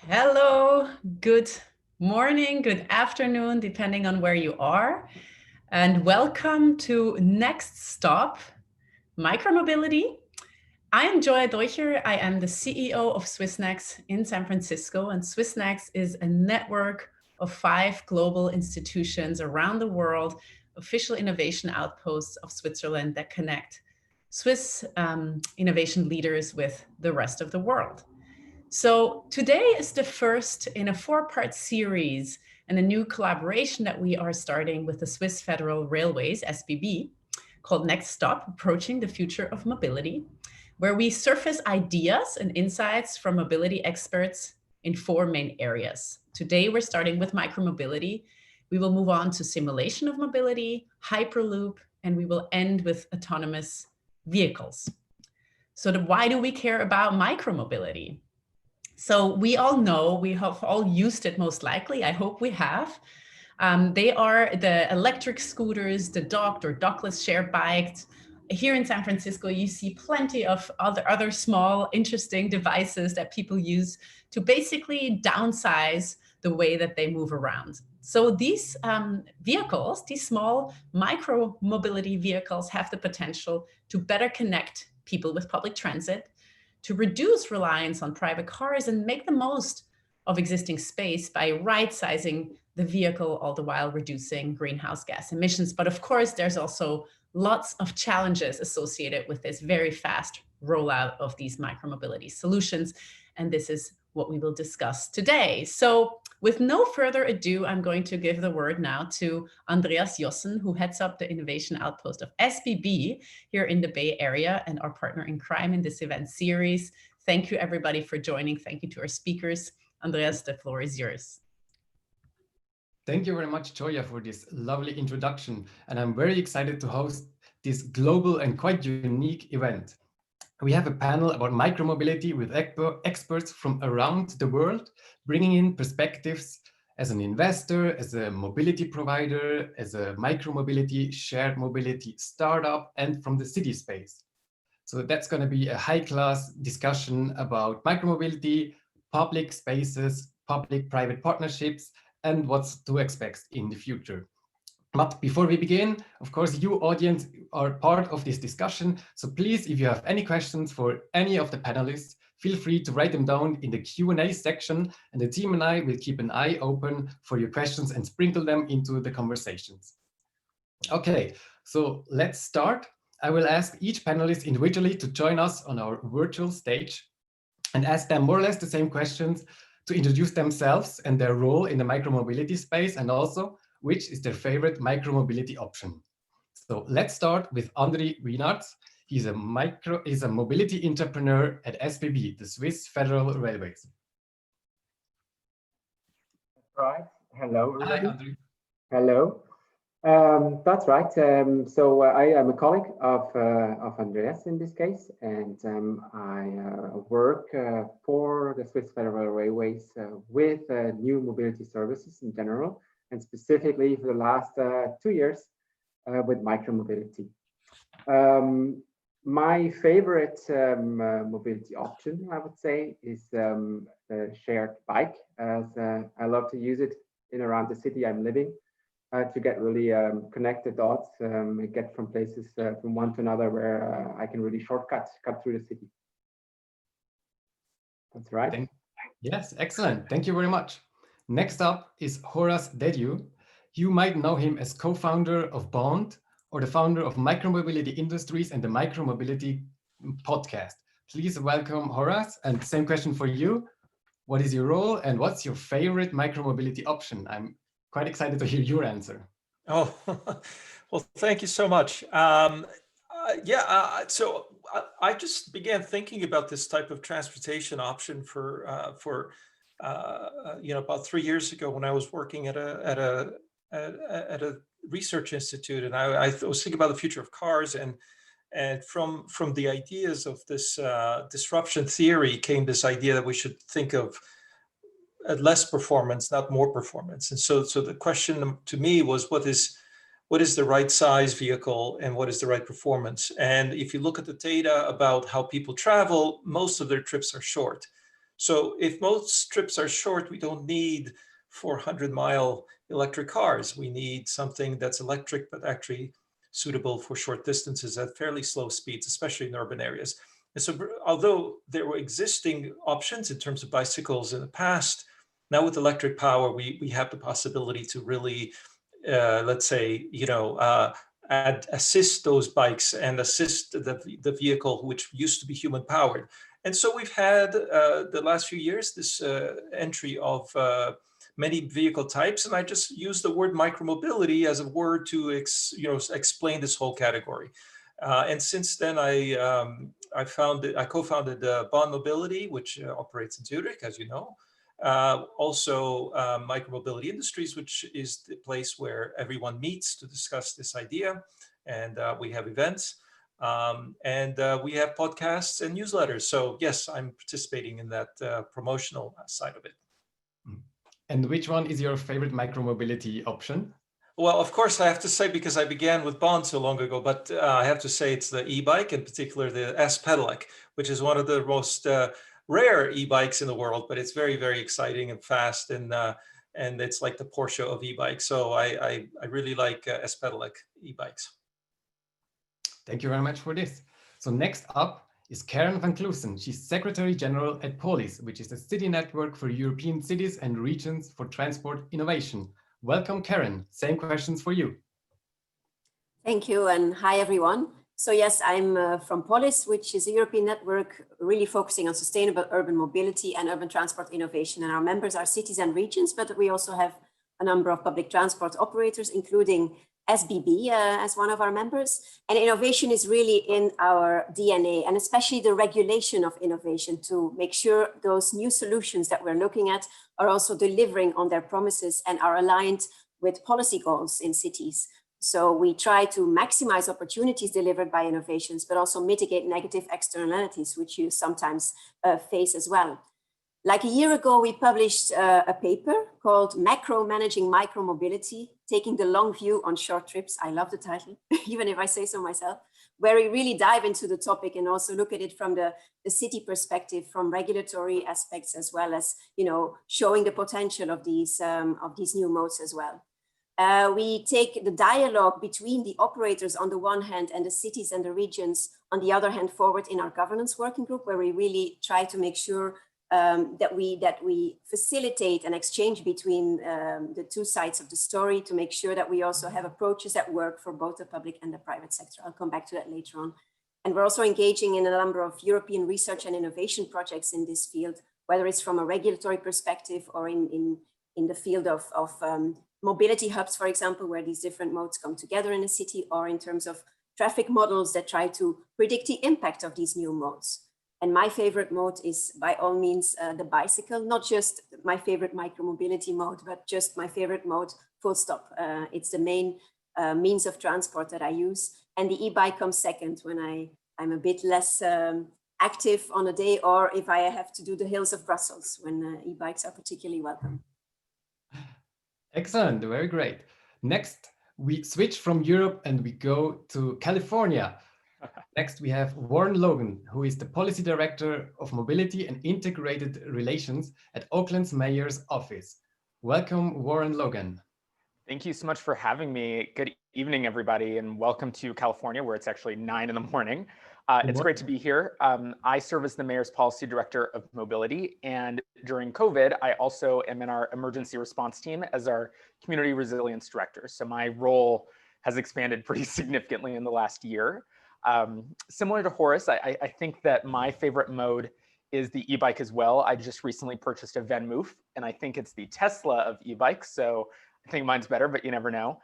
Hello, good morning, good afternoon, depending on where you are. And welcome to Next Stop, Micromobility. I am Joya Deucher. I am the CEO of Swissnex in San Francisco. And Swissnex is a network of 5 global institutions around the world, official innovation outposts of Switzerland that connect Swiss innovation leaders with the rest of the world. So today is the first in a 4-part series and a new collaboration that we are starting with the Swiss Federal Railways, SBB, called Next Stop, Approaching the Future of Mobility, where we surface ideas and insights from mobility experts in 4 main areas. Today, we're starting with micromobility. We will move on to simulation of mobility, Hyperloop, and we will end with autonomous vehicles. So why do we care about micromobility? So we all know, we have all used it most likely, I hope we have. They are the electric scooters, the docked or dockless shared bikes. Here in San Francisco, you see plenty of other small, interesting devices that people use to basically downsize the way that they move around. So these vehicles, these small micro mobility vehicles have the potential to better connect people with public transit, to reduce reliance on private cars and make the most of existing space by right-sizing the vehicle, all the while reducing greenhouse gas emissions. But of course, there's also lots of challenges associated with this very fast rollout of these micromobility solutions. And this is what we will discuss today. So with no further ado, I'm going to give the word now to Andreas Jossen, who heads up the innovation outpost of SBB here in the Bay Area and our partner in crime in this event series. Thank you, everybody, for joining. Thank you to our speakers. Andreas, the floor is yours. Thank you very much, Joya, for this lovely introduction. And I'm very excited to host this global and quite unique event. We have a panel about micromobility with experts from around the world, bringing in perspectives as an investor, as a mobility provider, as a micromobility, shared mobility startup, and from the city space. So that's going to be a high-class discussion about micromobility, public spaces, public-private partnerships, and what's to expect in the future. But before we begin, of course, you audience are part of this discussion. So please, if you have any questions for any of the panelists, feel free to write them down in the Q&A section, and the team and I will keep an eye open for your questions and sprinkle them into the conversations. Okay, so let's start. I will ask each panelist individually to join us on our virtual stage and ask them more or less the same questions to introduce themselves and their role in the micromobility space, and also which is their favorite micromobility option. So let's start with André Wienarts. He's a mobility entrepreneur at SBB, the Swiss Federal Railways. Right. Hello, everybody. Hi, André. Hello. That's right. I am a colleague of Andreas in this case, and I work for the Swiss Federal Railways with new mobility services in general, and specifically for the last 2 years with micromobility. My favorite mobility option, I would say, is the shared bike, as I love to use it in around the city I'm living. To get really connect the dots, get from places from one to another where I can really cut through the city. That's right. Yes, excellent. Thank you very much. Next up is Horace Dediu. You might know him as co-founder of Bond or the founder of Micromobility Industries and the Micromobility podcast. Please welcome Horace. And same question for you. What is your role and what's your favorite micromobility option? I'm quite excited to hear your answer. Oh, well, thank you so much. So I just began thinking about this type of transportation option for about 3 years ago when I was working at a research institute, and I was thinking about the future of cars, and from the ideas of this disruption theory came this idea that we should think of less performance, not more performance. And so the question to me was, what is the right size vehicle and what is the right performance? And if you look at the data about how people travel, most of their trips are short. So if most trips are short, we don't need 400-mile electric cars. We need something that's electric, but actually suitable for short distances at fairly slow speeds, especially in urban areas. And so although there were existing options in terms of bicycles in the past, now with electric power, we have the possibility to really, let's say, assist those bikes and assist the vehicle, which used to be human powered. And so we've had the last few years this entry of many vehicle types, and I just use the word micromobility as a word to explain this whole category. And since then, I co-founded Bond Mobility, which operates in Zurich, as you know. Also Micromobility Industries, which is the place where everyone meets to discuss this idea. And we have events. And we have podcasts and newsletters. So yes, I'm participating in that promotional side of it. And which one is your favorite micromobility option? Well, of course, I have to say, because I began with Bond so long ago, but I have to say it's the e-bike, in particular the S-Pedelec, which is one of the most rare e-bikes in the world, but it's very, very exciting and fast, and it's like the Porsche of e-bikes. So I really like S-Pedelec e-bikes. Thank you very much for this. So next up is Karen van Klusen. She's Secretary General at Polis, which is a city network for European cities and regions for transport innovation. Welcome, Karen. Same questions for you. Thank you, and hi, everyone. So yes, I'm from Polis, which is a European network really focusing on sustainable urban mobility and urban transport innovation. And our members are cities and regions, but we also have a number of public transport operators, including SBB as one of our members. And innovation is really in our DNA, and especially the regulation of innovation, to make sure those new solutions that we're looking at are also delivering on their promises and are aligned with policy goals in cities. So we try to maximize opportunities delivered by innovations, but also mitigate negative externalities, which you sometimes face as well. Like a year ago, we published a paper called Macro Managing Micromobility, Taking the Long View on Short Trips. I love the title, even if I say so myself, where we really dive into the topic and also look at it from the city perspective, from regulatory aspects, as well as, showing the potential of these new modes as well. We take the dialogue between the operators on the one hand and the cities and the regions on the other hand forward in our governance working group, where we really try to make sure that we facilitate an exchange between the two sides of the story, to make sure that we also have approaches that work for both the public and the private sector. I'll come back to that later on. And we're also engaging in a number of European research and innovation projects in this field, whether it's from a regulatory perspective or in the field of mobility hubs, for example, where these different modes come together in a city, or in terms of traffic models that try to predict the impact of these new modes. And my favorite mode is by all means the bicycle, not just my favorite micromobility mode, but just my favorite mode, full stop. It's the main means of transport that I use. And the e-bike comes second when I'm a bit less active on a day, or if I have to do the hills of Brussels, when e-bikes are particularly welcome. Excellent, very great. Next, we switch from Europe and we go to California. Next, we have Warren Logan, who is the Policy Director of Mobility and Integrated Relations at Oakland's Mayor's Office. Welcome, Warren Logan. Thank you so much for having me. Good evening, everybody, and welcome to California, where it's actually 9 in the morning. It's great to be here. I serve as the Mayor's Policy Director of Mobility, and during COVID, I also am in our emergency response team as our Community Resilience Director. So my role has expanded pretty significantly in the last year. Similar to Horace, I think that my favorite mode is the e-bike as well. I just recently purchased a VanMoof, and I think it's the Tesla of e-bikes, so I think mine's better, but you never know.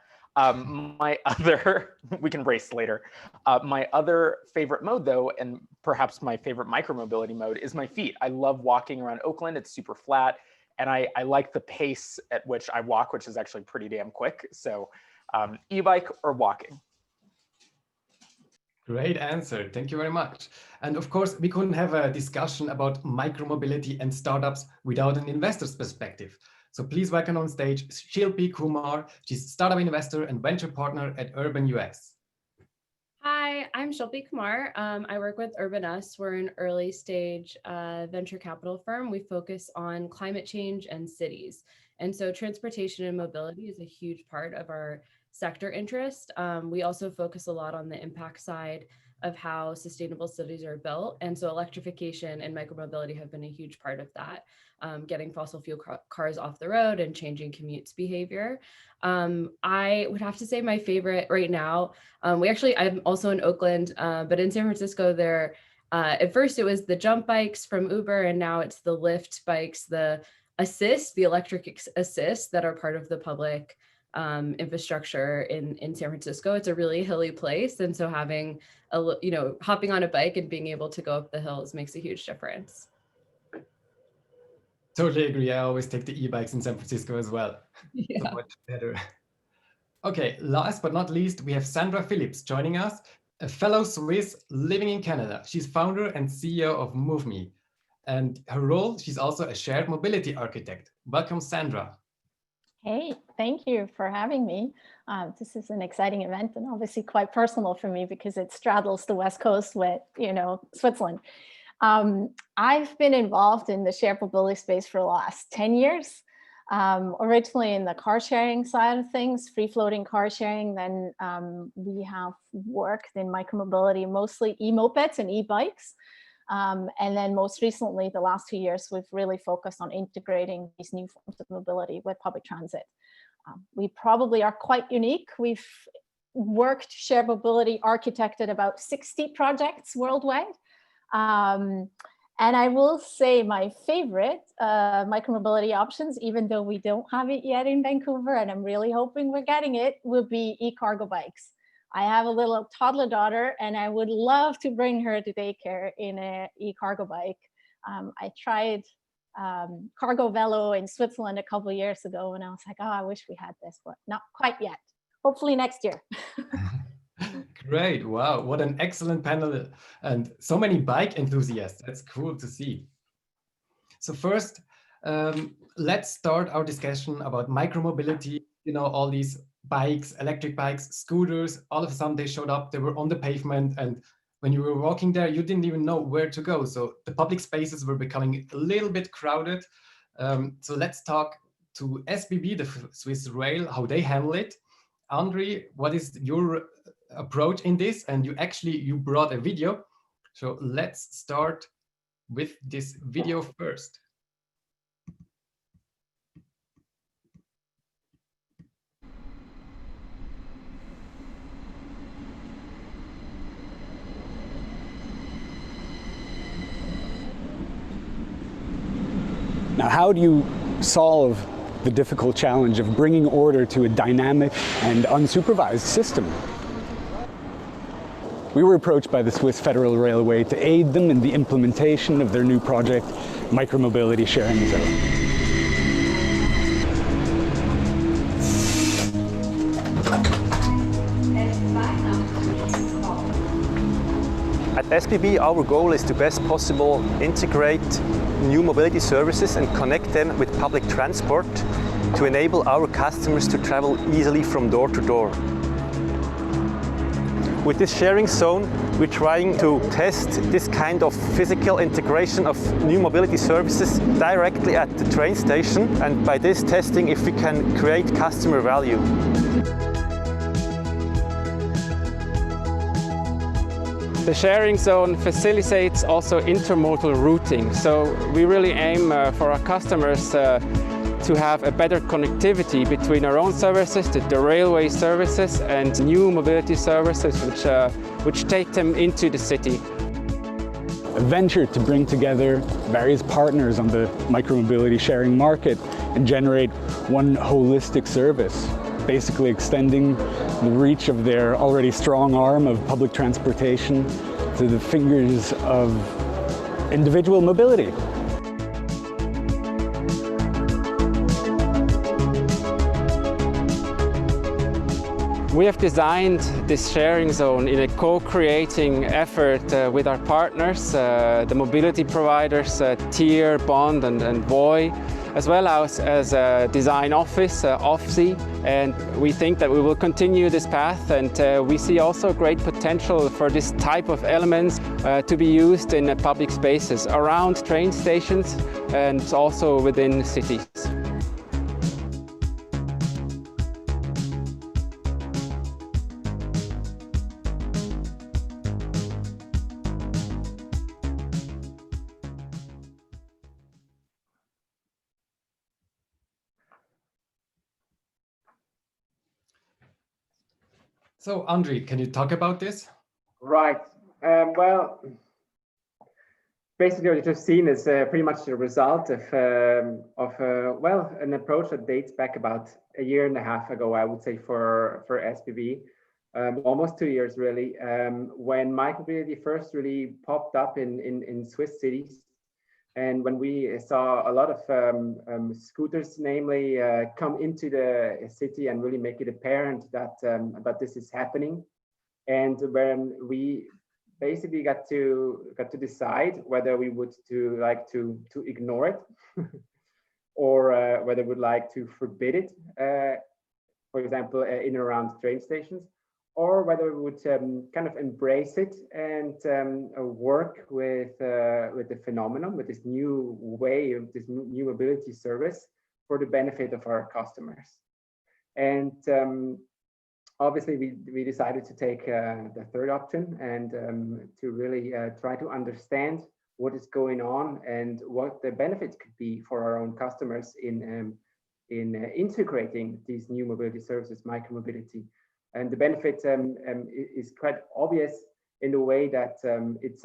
We can race later. My other favorite mode though, and perhaps my favorite micromobility mode, is my feet. I love walking around Oakland. It's super flat, and I like the pace at which I walk, which is actually pretty damn quick. So e-bike or walking. Great answer. Thank you very much. And of course, we couldn't have a discussion about micromobility and startups without an investor's perspective. So please welcome on stage Shilpi Kumar. She's startup investor and venture partner at Urban US. Hi, I'm Shilpi Kumar. I work with Urban Us. We're an early stage venture capital firm. We focus on climate change and cities. And so transportation and mobility is a huge part of our sector interest. We also focus a lot on the impact side of how sustainable cities are built. And so electrification and micromobility have been a huge part of that, getting fossil fuel cars off the road and changing commutes behavior. I would have to say my favorite right now, I'm also in Oakland, but in San Francisco there, at first it was the jump bikes from Uber, and now it's the Lyft bikes, the electric assist that are part of the public infrastructure in San Francisco. It's a really hilly place. And so having hopping on a bike and being able to go up the hills makes a huge difference. Totally agree. I always take the e-bikes in San Francisco as well. Yeah. So much better. Okay, last but not least, we have Sandra Phillips joining us, a fellow Swiss living in Canada. She's founder and CEO of MoveMe. And her role, she's also a shared mobility architect. Welcome, Sandra. Hey, thank you for having me. This is an exciting event and obviously quite personal for me because it straddles the West Coast with, Switzerland. I've been involved in the shared mobility space for the last 10 years. Originally in the car sharing side of things, free floating car sharing. Then we have worked in micromobility, mostly e-mopeds and e-bikes. And then most recently, the last 2 years, we've really focused on integrating these new forms of mobility with public transit. We probably are quite unique. We've worked shared mobility, architected about 60 projects worldwide. And I will say my favorite micromobility options, even though we don't have it yet in Vancouver, and I'm really hoping we're getting it, will be e-cargo bikes. I have a little toddler daughter and I would love to bring her to daycare in an e-cargo bike. I tried Cargo Velo in Switzerland a couple of years ago and I was like, oh, I wish we had this, but not quite yet. Hopefully next year. Great. Wow. What an excellent panel and so many bike enthusiasts. That's cool to see. So first, let's start our discussion about micromobility. All these bikes, electric bikes, scooters, all of a sudden they showed up, they were on the pavement. And when you were walking there, you didn't even know where to go. So the public spaces were becoming a little bit crowded. So let's talk to SBB, the Swiss Rail, how they handle it. Andre, what is your approach in this? And you brought a video. So let's start with this video first. Now, how do you solve the difficult challenge of bringing order to a dynamic and unsupervised system? We were approached by the Swiss Federal Railway to aid them in the implementation of their new project, Micromobility Sharing Zone. At SBB, our goal is to best possible integrate new mobility services and connect them with public transport to enable our customers to travel easily from door to door. With this sharing zone, we're trying to test this kind of physical integration of new mobility services directly at the train station, and by this testing if we can create customer value. The sharing zone facilitates also intermodal routing, so we really aim for our customers to have a better connectivity between our own services, the railway services, and new mobility services which take them into the city. A venture to bring together various partners on the micromobility sharing market and generate one holistic service, basically extending the reach of their already strong arm of public transportation to the fingers of individual mobility. We have designed this sharing zone in a co-creating effort with our partners, the mobility providers, Tier, Bond and Voy, as well as a design office, OFSI, and we think that we will continue this path, and we see also great potential for this type of elements to be used in public spaces around train stations and also within cities. So, Andre, can you talk about this? Right. Well, basically what you've seen is pretty much the result of well, an approach that dates back about a year and a half ago, I would say, for SBB, almost 2 years really, when micromobility first really popped up in Swiss cities. And when we saw a lot of scooters, namely, come into the city and really make it apparent that this is happening, and when we basically got to decide whether we would like to ignore it, or whether we would like to forbid it, for example, in and around train stations, or whether we would kind of embrace it and work with the phenomenon, with this new way of this new mobility service for the benefit of our customers. And obviously, we decided to take the third option and to really try to understand what is going on and what the benefits could be for our own customers in integrating these new mobility services, micromobility. And the benefit is quite obvious in the way that it's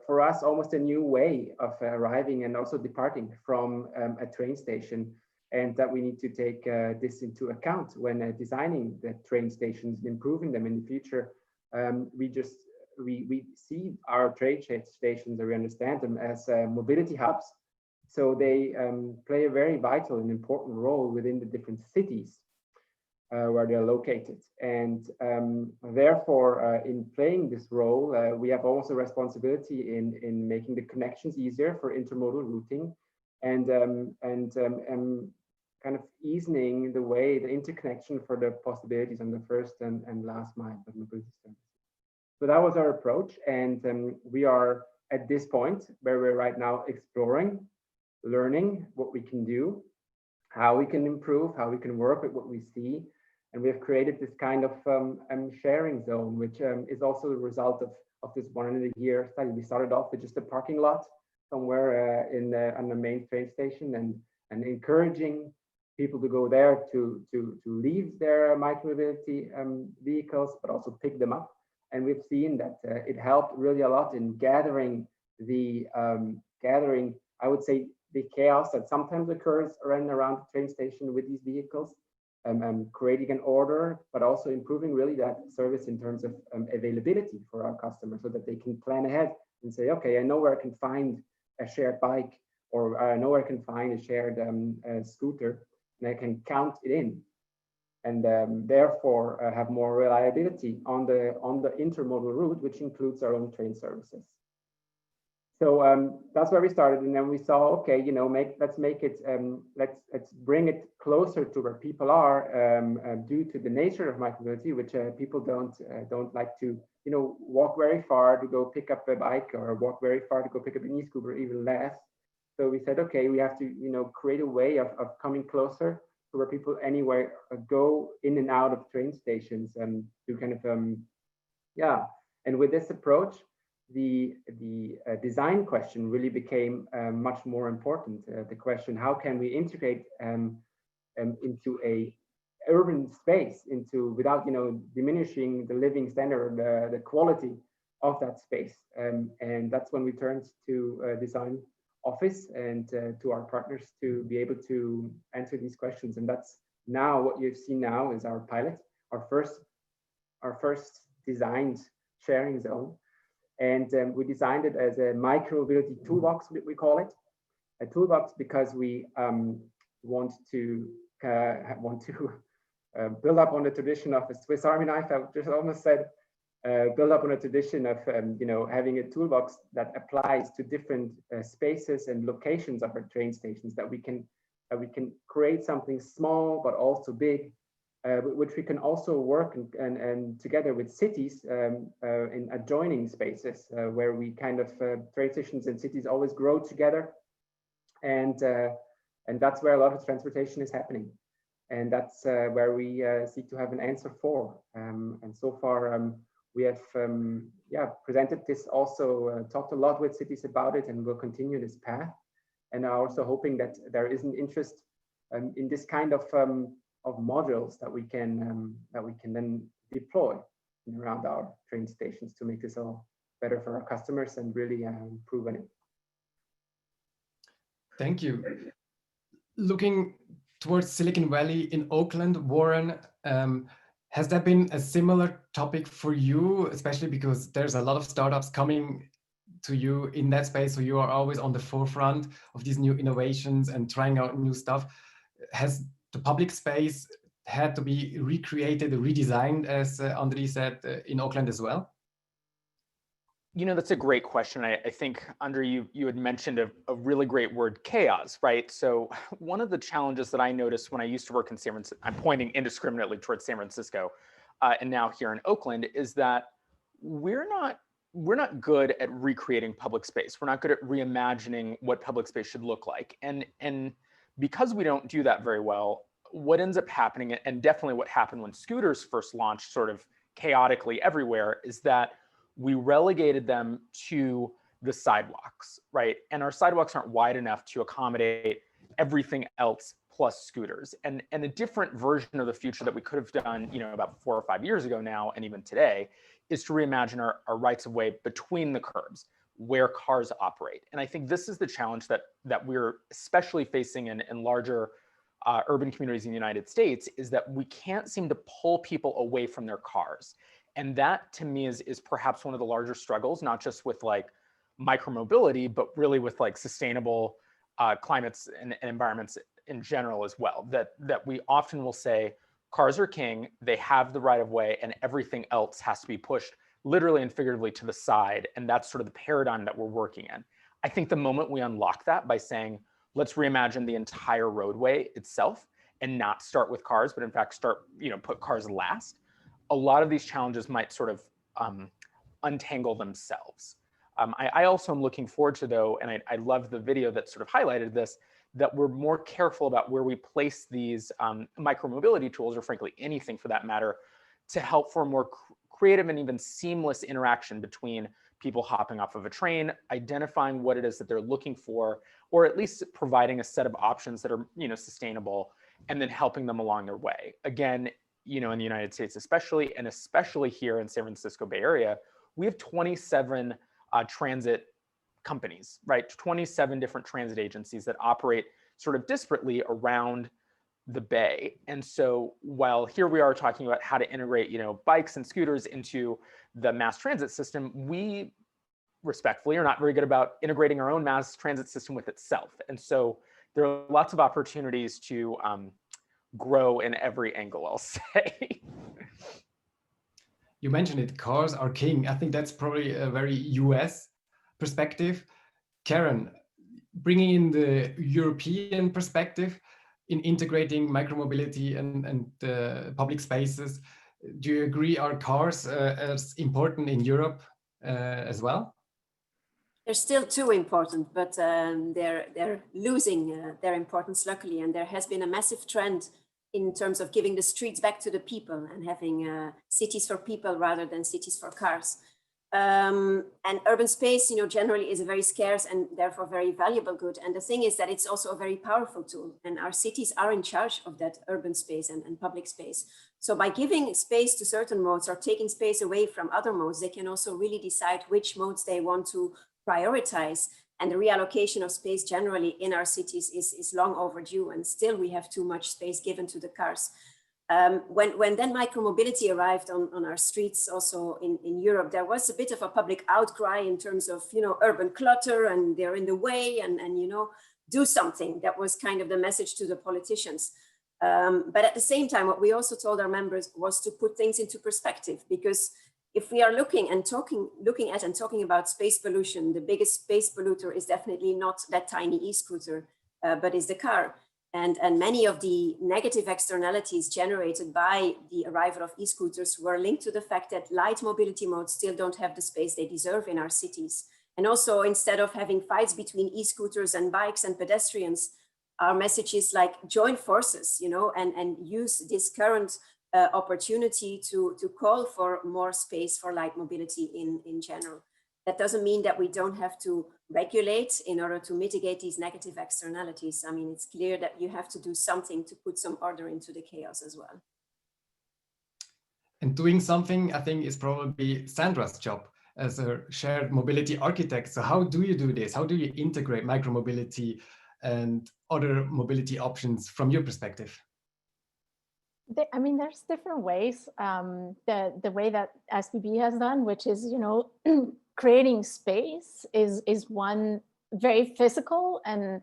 for us almost a new way of arriving and also departing from a train station, and that we need to take this into account when designing the train stations and improving them in the future. We see our train stations, or we understand them as mobility hubs. So they play a very vital and important role within the different cities where they're located. And therefore, in playing this role, we have also responsibility in making the connections easier for intermodal routing, and kind of easing the way, the interconnection for the possibilities on the first and last mile of mobility service. So that was our approach, and we are at this point where we're right now exploring, learning what we can do, how we can improve, how we can work with what we see. And we have created this kind of sharing zone, which is also the result of this 100-year study. We started off with just a parking lot somewhere on the main train station, and encouraging people to go there to leave their micromobility vehicles, but also pick them up. And we've seen that it helped really a lot in gathering, I would say, the chaos that sometimes occurs around the train station with these vehicles, creating an order, but also improving really that service in terms of availability for our customers, so that they can plan ahead and say, okay, I know where I can find a shared bike, or I know where I can find a shared scooter, and I can count it in, and therefore have more reliability on the intermodal route, which includes our own train services. So that's where we started, and then we saw, okay, let's make it, let's bring it closer to where people are, due to the nature of micromobility, which people don't like to, walk very far to go pick up a bike, or walk very far to go pick up an e-scooter, even less. So we said, okay, we have to, create a way of coming closer to where people anywhere go in and out of train stations, and to kind of, yeah. And with this approach, the design question really became much more important. The question, how can we integrate into a urban space, without diminishing the living standard, the quality of that space, and that's when we turned to design office and to our partners to be able to answer these questions. And that's now what you've seen now is our pilot, our first designed sharing zone. And we designed it as a micromobility toolbox, we call it. A toolbox because we want to build up on the tradition of a Swiss Army knife. I just almost said, build up on a tradition of having a toolbox that applies to different spaces and locations of our train stations, that we can create something small but also big, which we can also work and together with cities in adjoining spaces where we kind of train stations and cities always grow together, and that's where a lot of transportation is happening, and that's where we seek to have an answer for. And so far, we have presented this, also talked a lot with cities about it, and will continue this path. And are also hoping that there is an interest in this kind of modules that we can then deploy around our train stations to make this all better for our customers and really improve on it. Thank you. Looking towards Silicon Valley in Oakland, Warren, has that been a similar topic for you, especially because there's a lot of startups coming to you in that space, so you are always on the forefront of these new innovations and trying out new stuff. Has the public space had to be recreated, redesigned, as André said, in Oakland as well? You know, that's a great question. I think, André, you had mentioned a really great word, chaos, right? So one of the challenges that I noticed when I used to work in San Francisco, I'm pointing indiscriminately towards San Francisco, and now here in Oakland, is that we're not good at recreating public space. We're not good at reimagining what public space should look like. And because we don't do that very well, what ends up happening, and definitely what happened when scooters first launched sort of chaotically everywhere, is that we relegated them to the sidewalks, right? And our sidewalks aren't wide enough to accommodate everything else plus scooters. And a different version of the future that we could have done, about 4 or 5 years ago now, and even today, is to reimagine our rights of way between the curbs where cars operate. And I think this is the challenge that we're especially facing in larger urban communities in the United States, is that we can't seem to pull people away from their cars. And that, to me, is perhaps one of the larger struggles, not just with like micromobility, but really with like sustainable climates and environments in general as well. That we often will say cars are king, they have the right of way, and everything else has to be pushed literally and figuratively to the side. And that's sort of the paradigm that we're working in. I think the moment we unlock that by saying, let's reimagine the entire roadway itself and not start with cars, but in fact put cars last, a lot of these challenges might sort of untangle themselves. I also am looking forward to, though, and I love the video that sort of highlighted this, that we're more careful about where we place these micromobility tools, or frankly, anything for that matter, to help for a more creative and even seamless interaction between people hopping off of a train, identifying what it is that they're looking for, or at least providing a set of options that are sustainable, and then helping them along their way. Again, in the United States especially, and especially here in San Francisco Bay Area, we have 27 transit companies, right? 27 different transit agencies that operate sort of disparately around the Bay. And so while here we are talking about how to integrate, bikes and scooters into the mass transit system, we respectfully are not very good about integrating our own mass transit system with itself. And so there are lots of opportunities to grow in every angle, I'll say. You mentioned it, cars are king. I think that's probably a very US perspective. Karen, bringing in the European perspective in integrating micromobility and public spaces, do you agree, are cars as important in Europe as well? They're still too important, but they're losing their importance, luckily. And there has been a massive trend in terms of giving the streets back to the people and having cities for people rather than cities for cars. And urban space, generally is a very scarce and therefore very valuable good. And the thing is that it's also a very powerful tool, and our cities are in charge of that urban space and public space. So by giving space to certain modes or taking space away from other modes, they can also really decide which modes they want to prioritize. And the reallocation of space generally in our cities is long overdue, and still we have too much space given to the cars. When then micromobility arrived on our streets also in Europe, there was a bit of a public outcry in terms of, urban clutter, and they're in the way, and do something. That was kind of the message to the politicians. But at the same time, what we also told our members was to put things into perspective, because if we are looking at and talking about space pollution, the biggest space polluter is definitely not that tiny e-scooter, but is the car. And many of the negative externalities generated by the arrival of e-scooters were linked to the fact that light mobility modes still don't have the space they deserve in our cities. And also, instead of having fights between e-scooters and bikes and pedestrians, our message is like join forces, you know, and use this current opportunity to call for more space for light mobility in general. That doesn't mean that we don't have to regulate in order to mitigate these negative externalities. I mean, it's clear that you have to do something to put some order into the chaos as well. And doing something, I think, is probably Sandra's job as a shared mobility architect. So how do you do this? How do you integrate micromobility and other mobility options from your perspective? I mean, there's different ways. The way that SBB has done, which is, you know, creating space is one very physical, and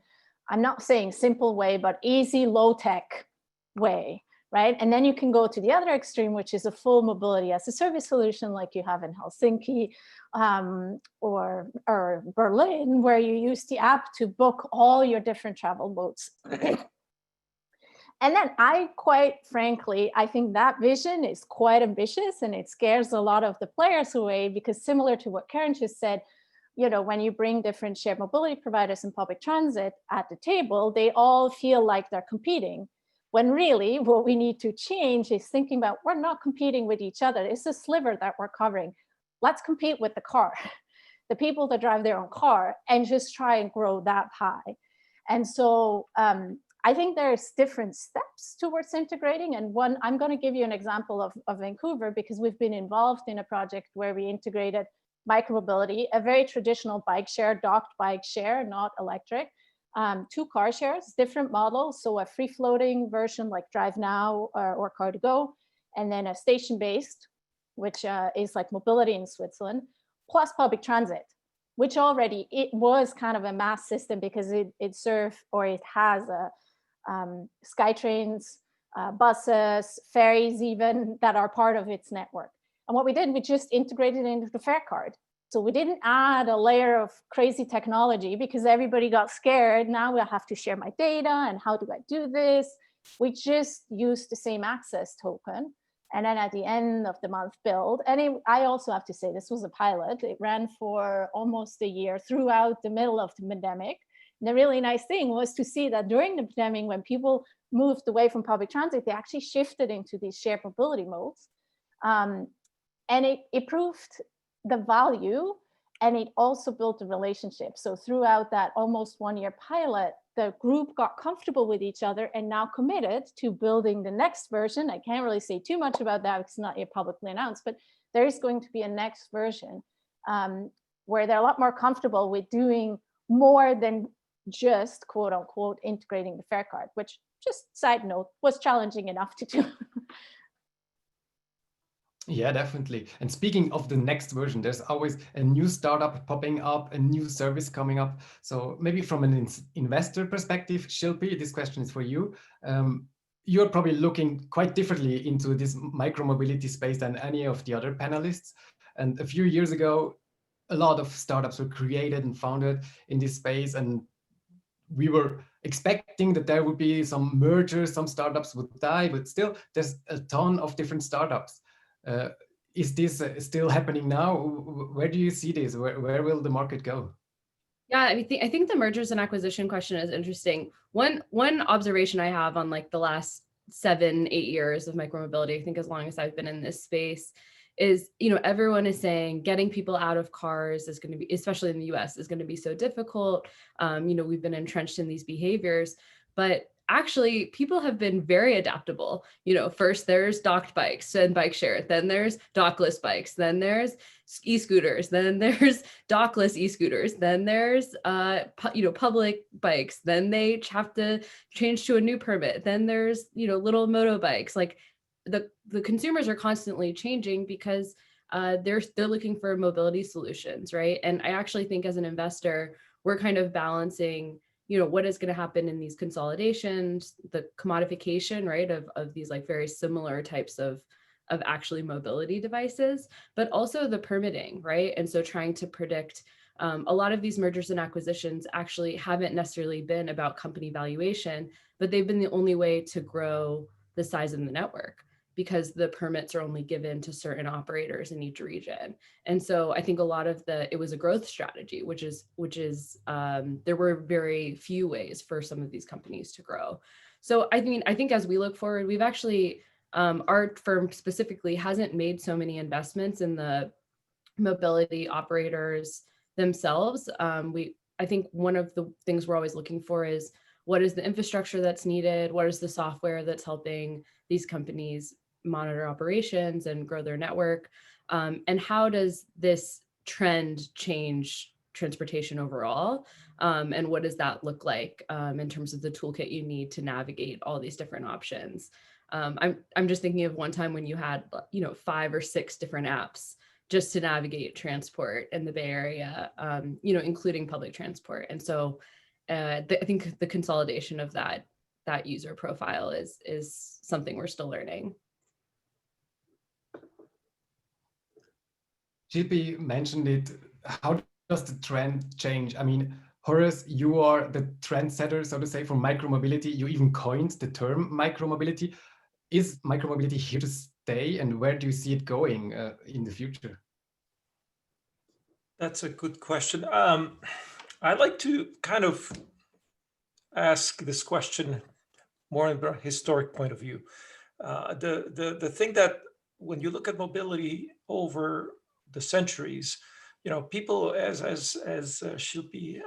I'm not saying simple way, but easy, low tech way, right? And then you can go to the other extreme, which is a full mobility as a service solution, like you have in Helsinki or Berlin, where you use the app to book all your different travel modes. And then quite frankly, I think that vision is quite ambitious, and it scares a lot of the players away, because similar to what Karen just said, you know, when you bring different shared mobility providers and public transit at the table, they all feel like they're competing. When really what we need to change is thinking about, we're not competing with each other. It's a sliver that we're covering. Let's compete with the car, the people that drive their own car, and just try and grow that pie. And so, I think there's different steps towards integrating. And one, I'm going to give you an example of Vancouver, because we've been involved in a project where we integrated micromobility, a very traditional bike share, docked bike share, not electric, 2 car shares, different models. So a free floating version like Drive Now or Car2Go, and then a station-based, which is like mobility in Switzerland, plus public transit, which already it was kind of a mass system, because it served, or it has a SkyTrains, buses, ferries even, that are part of its network. And what we did, we just integrated it into the fare card. So we didn't add a layer of crazy technology, because everybody got scared. Now we have to share my data, and how do I do this? We just used the same access token. And then at the end of the month billed, and I also have to say, this was a pilot. It ran for almost a year throughout the middle of the pandemic. And the really nice thing was to see that during the pandemic, when people moved away from public transit, they actually shifted into these shared mobility modes. And it proved the value, and it also built a relationship. So throughout that almost 1-year pilot, the group got comfortable with each other and now committed to building the next version. I can't really say too much about that because it's not yet publicly announced, but there is going to be a next version where they're a lot more comfortable with doing more than just quote unquote integrating the fare card, which, just side note, was challenging enough to do. Yeah, definitely. And speaking of the next version, there's always a new startup popping up, a new service coming up. So maybe from an investor perspective, Shilpi, this question is for you. You're probably looking quite differently into this micromobility space than any of the other panelists. And a few years ago, a lot of startups were created and founded in this space, and we were expecting that there would be some mergers, some startups would die, but still there's a ton of different startups. Is this still happening now? Where do you see this? Where will the market go? Yeah, I think the mergers and acquisition question is interesting. One observation I have on like the last 7-8 years of micromobility, I think as long as I've been in this space, is, you know, everyone is saying getting people out of cars is going to be, especially in the US, is going to be so difficult. You know, we've been entrenched in these behaviors, but actually people have been very adaptable. You know, first there's docked bikes and bike share, then there's dockless bikes, then there's e-scooters, then there's dockless e-scooters, then there's you know, public bikes, then they have to change to a new permit, then there's, you know, little motorbikes. Like the consumers are constantly changing because they're looking for mobility solutions, right? And I actually think as an investor, we're kind of balancing what is going to happen in these consolidations, the commodification, right, of these like very similar types of actually mobility devices, but also the permitting, right? And so trying to predict a lot of these mergers and acquisitions actually haven't necessarily been about company valuation, but they've been the only way to grow the size of the network, because the permits are only given to certain operators in each region. And so I think a lot of it was a growth strategy, which is there were very few ways for some of these companies to grow. So I think as we look forward, we've actually, our firm specifically hasn't made so many investments in the mobility operators themselves. I think one of the things we're always looking for is, what is the infrastructure that's needed? What is the software that's helping these companies monitor operations and grow their network? And how does this trend change transportation overall? And what does that look like in terms of the toolkit you need to navigate all these different options? I'm just thinking of one time when you had 5 or 6 different apps just to navigate transport in the Bay Area, including public transport. And so I think the consolidation of that user profile is something we're still learning. JP mentioned it. How does the trend change? I mean, Horace, you are the trendsetter, so to say, for micromobility. You even coined the term micromobility. Is micromobility here to stay, and where do you see it going in the future? That's a good question. I'd like to kind of ask this question more in a historic point of view. The thing that when you look at mobility over the centuries, people, as Shilpi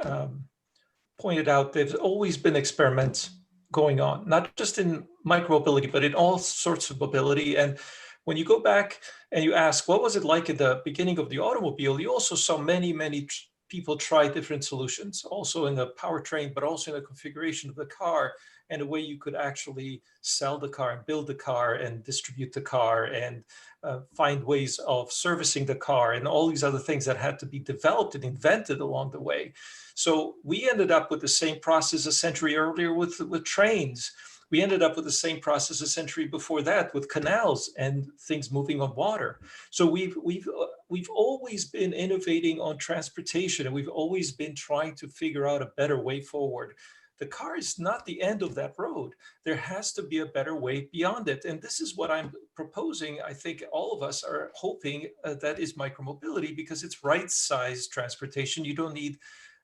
pointed out, there's always been experiments going on, not just in micromobility, but in all sorts of mobility. And when you go back and you ask, what was it like at the beginning of the automobile, you also saw many people try different solutions, also in the powertrain, but also in the configuration of the car and the way you could actually sell the car and build the car and distribute the car and find ways of servicing the car and all these other things that had to be developed and invented along the way. So we ended up with the same process a century earlier with trains. We ended up with the same process a century before that with canals and things moving on water. So we've always been innovating on transportation, and we've always been trying to figure out a better way forward. The car is not the end of that road. There has to be a better way beyond it. And this is what I'm proposing. I think all of us are hoping that is micromobility, because it's right-sized transportation. You don't need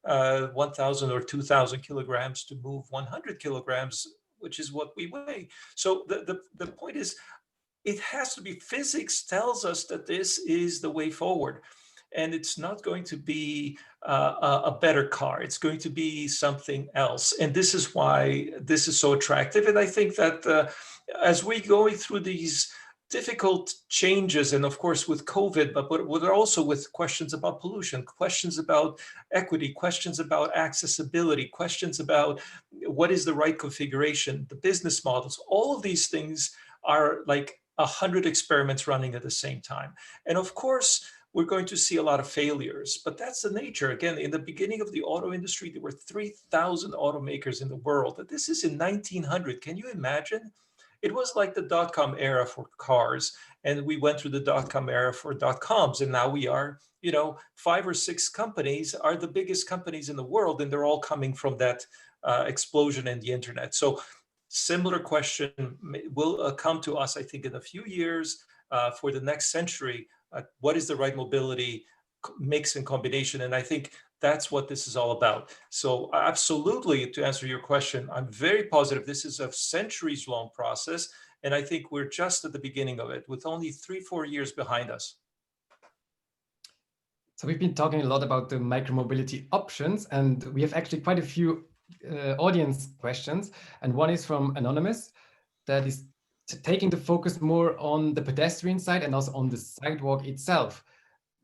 1,000 or 2,000 kilograms to move 100 kilograms, which is what we weigh. So the point is, it has to be, physics tells us that this is the way forward. And it's not going to be a better car. It's going to be something else. And this is why this is so attractive. And I think that as we go through these difficult changes, and of course with COVID, but also with questions about pollution, questions about equity, questions about accessibility, questions about what is the right configuration, the business models, all of these things are like 100 experiments running at the same time. And of course, we're going to see a lot of failures, but that's the nature. Again, in the beginning of the auto industry, there were 3,000 automakers in the world. And this is in 1900. Can you imagine? It was like the dot-com era for cars, and we went through the dot-com era for dot-coms, and now we are, 5 or 6 companies are the biggest companies in the world, and they're all coming from that explosion in the internet. So similar question will come to us, I think, in a few years for the next century. What is the right mobility mix and combination? And I think that's what this is all about. So absolutely, to answer your question, I'm very positive this is a centuries-long process, and I think we're just at the beginning of it with only 3-4 years behind us. So we've been talking a lot about the micromobility options, and we have actually quite a few audience questions. And one is from Anonymous that is taking the focus more on the pedestrian side and also on the sidewalk itself.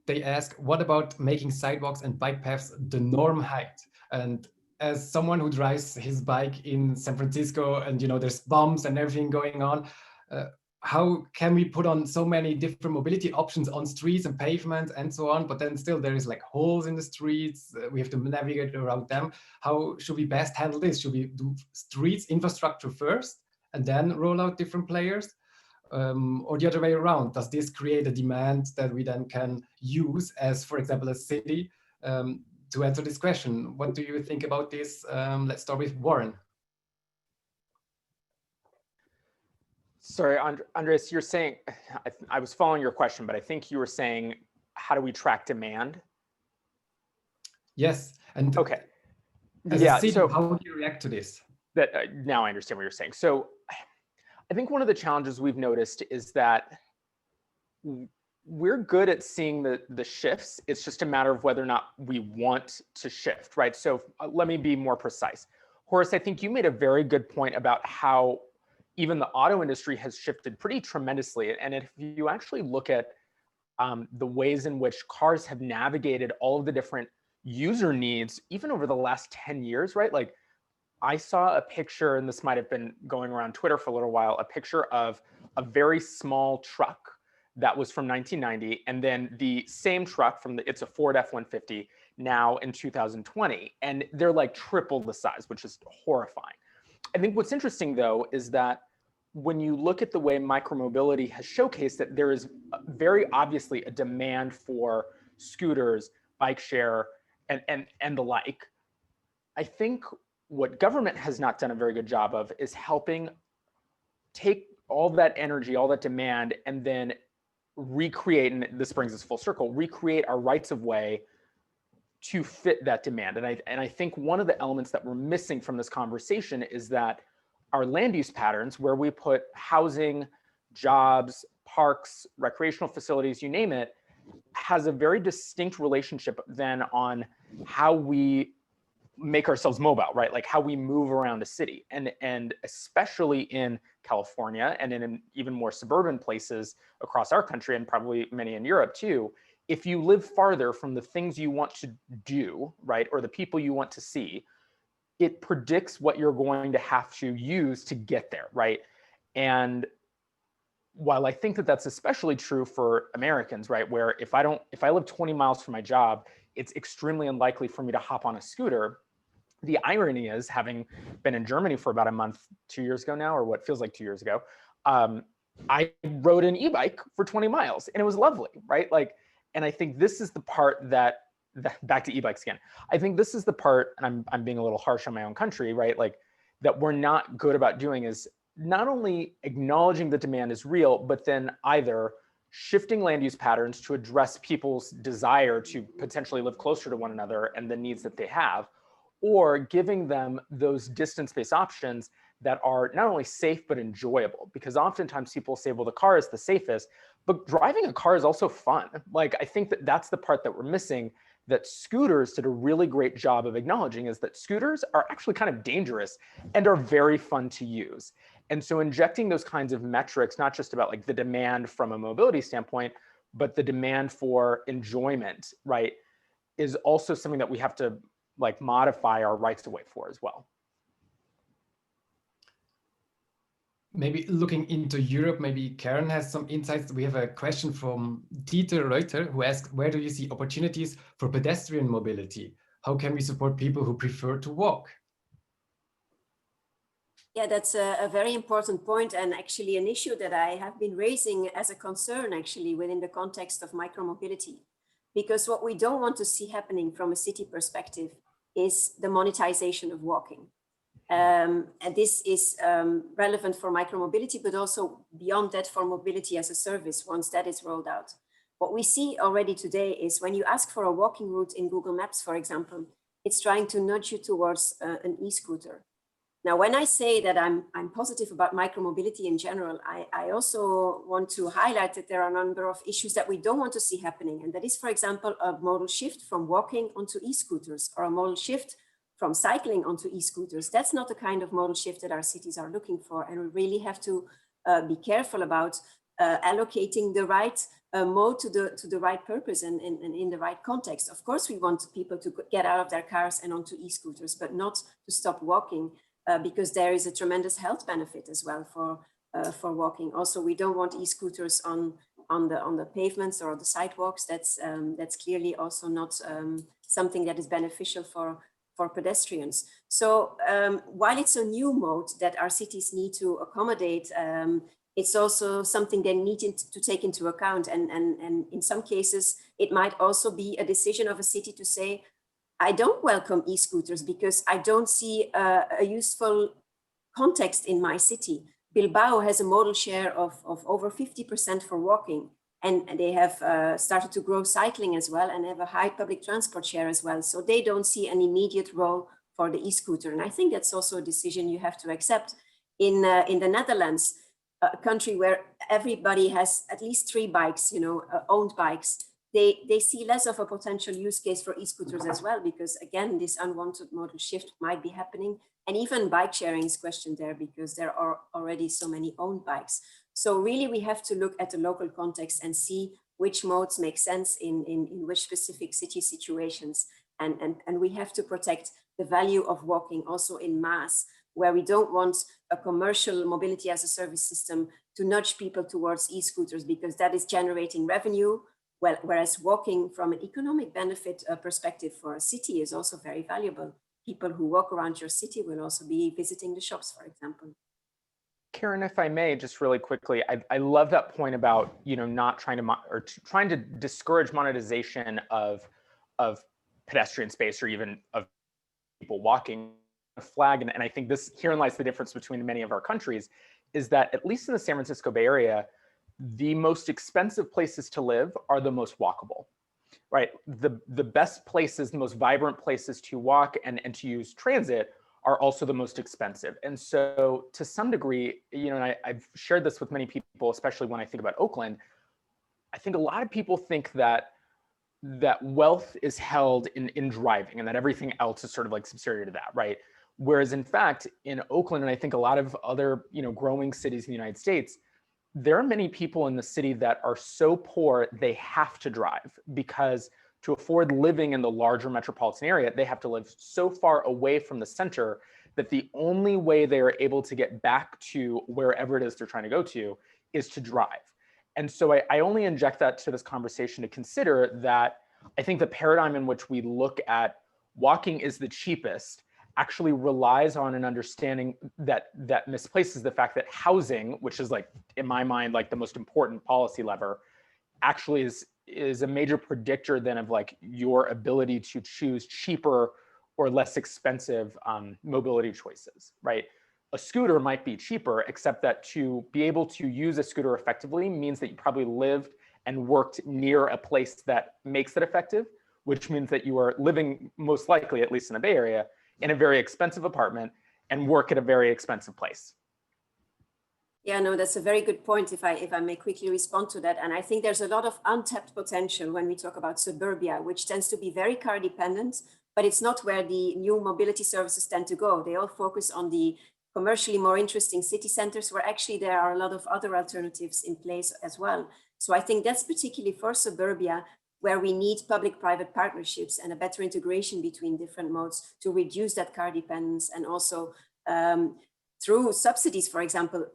They ask, what about making sidewalks and bike paths the norm height? And as someone who drives his bike in San Francisco and there's bumps and everything going on, how can we put on so many different mobility options on streets and pavements and so on, but then still there is like holes in the streets, we have to navigate around them. How should we best handle this? Should we do streets infrastructure first and then roll out different players? Or the other way around? Does this create a demand that we then can use as, for example, a city? To answer this question, what do you think about this? Let's start with Warren. Sorry, Andres, you're saying, I was following your question, but I think you were saying, how do we track demand? Yes, and okay. As a city, so how do you react to this? That now I understand what you're saying. So I think one of the challenges we've noticed is that we're good at seeing the shifts. It's just a matter of whether or not we want to shift, right? So let me be more precise. Horace, I think you made a very good point about how even the auto industry has shifted pretty tremendously. And if you actually look at the ways in which cars have navigated all of the different user needs, even over the last 10 years, right? Like I saw a picture, and this might have been going around Twitter for a little while, a picture of a very small truck that was from 1990, and then the same truck from it's a Ford F-150 now in 2020, and they're like triple the size, which is horrifying. I think what's interesting though is that when you look at the way micromobility has showcased that there is very obviously a demand for scooters, bike share, and the like, I think what government has not done a very good job of is helping take all that energy, all that demand, and then recreate, and this brings us full circle, recreate our rights of way to fit that demand. And I think one of the elements that we're missing from this conversation is that our land use patterns, where we put housing, jobs, parks, recreational facilities, you name it, has a very distinct relationship then on how we make ourselves mobile, right? Like how we move around a city. And especially in California and in even more suburban places across our country, and probably many in Europe too, if you live farther from the things you want to do, right, or the people you want to see, it predicts what you're going to have to use to get there, right? And while I think that that's especially true for Americans, right, where if I live 20 miles from my job, it's extremely unlikely for me to hop on a scooter. The irony is, having been in Germany for about a month, 2 years ago now, or what feels like 2 years ago, I rode an e-bike for 20 miles and it was lovely, right? Like, and I think this is the part that back to e-bikes again. I think this is the part, and I'm being a little harsh on my own country, right? Like that we're not good about doing is not only acknowledging the demand is real, but then either shifting land use patterns to address people's desire to potentially live closer to one another and the needs that they have, or giving them those distance-based options that are not only safe, but enjoyable. Because oftentimes people say, well, the car is the safest, but driving a car is also fun. Like, I think that that's the part that we're missing, that scooters did a really great job of acknowledging, is that scooters are actually kind of dangerous and are very fun to use. And so injecting those kinds of metrics, not just about like the demand from a mobility standpoint, but the demand for enjoyment, right, is also something that we have to like modify our rights to wait for as well. Maybe looking into Europe, maybe Karen has some insights. We have a question from Dieter Reuter, who asks, where do you see opportunities for pedestrian mobility? How can we support people who prefer to walk? Yeah, that's a very important point, and actually an issue that I have been raising as a concern actually within the context of micromobility. Because what we don't want to see happening from a city perspective is the monetization of walking. And this is relevant for micromobility, but also beyond that for mobility as a service once that is rolled out. What we see already today is when you ask for a walking route in Google Maps, for example, it's trying to nudge you towards an e-scooter. Now, when I say that I'm positive about micromobility in general, I also want to highlight that there are a number of issues that we don't want to see happening. And that is, for example, a modal shift from walking onto e-scooters, or a modal shift from cycling onto e-scooters. That's not the kind of modal shift that our cities are looking for. And we really have to be careful about allocating the right mode to the right purpose and in the right context. Of course, we want people to get out of their cars and onto e-scooters, but not to stop walking. Because there is a tremendous health benefit as well for for walking. Also, we don't want e-scooters on the pavements or the sidewalks. That's clearly also not something that is beneficial for pedestrians. So while it's a new mode that our cities need to accommodate, it's also something they need to take into account. And in some cases, it might also be a decision of a city to say, I don't welcome e-scooters because I don't see a useful context in my city. Bilbao has a modal share of over 50% for walking. And they have started to grow cycling as well and have a high public transport share as well. So they don't see an immediate role for the e-scooter. And I think that's also a decision you have to accept. In the Netherlands, a country where everybody has at least 3 bikes, owned bikes, they see less of a potential use case for e-scooters as well, because again, this unwanted modal shift might be happening. And even bike sharing is questioned there because there are already so many owned bikes. So really we have to look at the local context and see which modes make sense in which specific city situations. And we have to protect the value of walking also in mass, where we don't want a commercial mobility as a service system to nudge people towards e-scooters because that is generating revenue. Well, whereas walking from an economic benefit perspective for a city is also very valuable. People who walk around your city will also be visiting the shops, for example. Karen, if I may, just really quickly, I love that point about not trying to trying to discourage monetization of pedestrian space or even of people walking. A flag, and I think herein lies the difference between many of our countries, is that at least in the San Francisco Bay Area, the most expensive places to live are the most walkable, right? The best places, the most vibrant places to walk and to use transit are also the most expensive. And so to some degree, and I've shared this with many people, especially when I think about Oakland, I think a lot of people think that wealth is held in driving and that everything else is sort of like subsidiary to that, right? Whereas in fact, in Oakland, and I think a lot of other growing cities in the United States, there are many people in the city that are so poor they have to drive, because to afford living in the larger metropolitan area, they have to live so far away from the center that the only way they are able to get back to wherever it is they're trying to go to is to drive. And so I only inject that to this conversation to consider that I think the paradigm in which we look at walking is the cheapest actually relies on an understanding that misplaces the fact that housing, which is like, in my mind, like the most important policy lever, actually is a major predictor then of like your ability to choose cheaper or less expensive mobility choices, right? A scooter might be cheaper, except that to be able to use a scooter effectively means that you probably lived and worked near a place that makes it effective, which means that you are living, most likely, at least in the Bay Area, in a very expensive apartment and work at a very expensive place. Yeah, no, that's a very good point, if I may quickly respond to that. And I think there's a lot of untapped potential when we talk about suburbia, which tends to be very car dependent, but it's not where the new mobility services tend to go. They all focus on the commercially more interesting city centers, where actually there are a lot of other alternatives in place as well. So I think that's particularly for suburbia, where we need public-private partnerships and a better integration between different modes to reduce that car dependence, and also through subsidies, for example,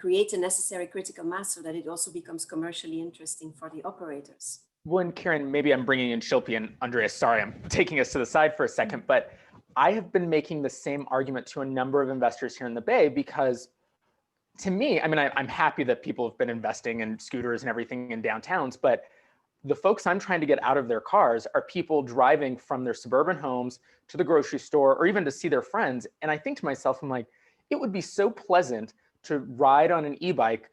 create a necessary critical mass so that it also becomes commercially interesting for the operators. Well, and Karen, maybe I'm bringing in Shilpi and Andreas. Sorry, I'm taking us to the side for a second, but I have been making the same argument to a number of investors here in the Bay, because to me, I mean, I'm happy that people have been investing in scooters and everything in downtowns, but the folks I'm trying to get out of their cars are people driving from their suburban homes to the grocery store or even to see their friends. And I think to myself, I'm like, it would be so pleasant to ride on an e-bike,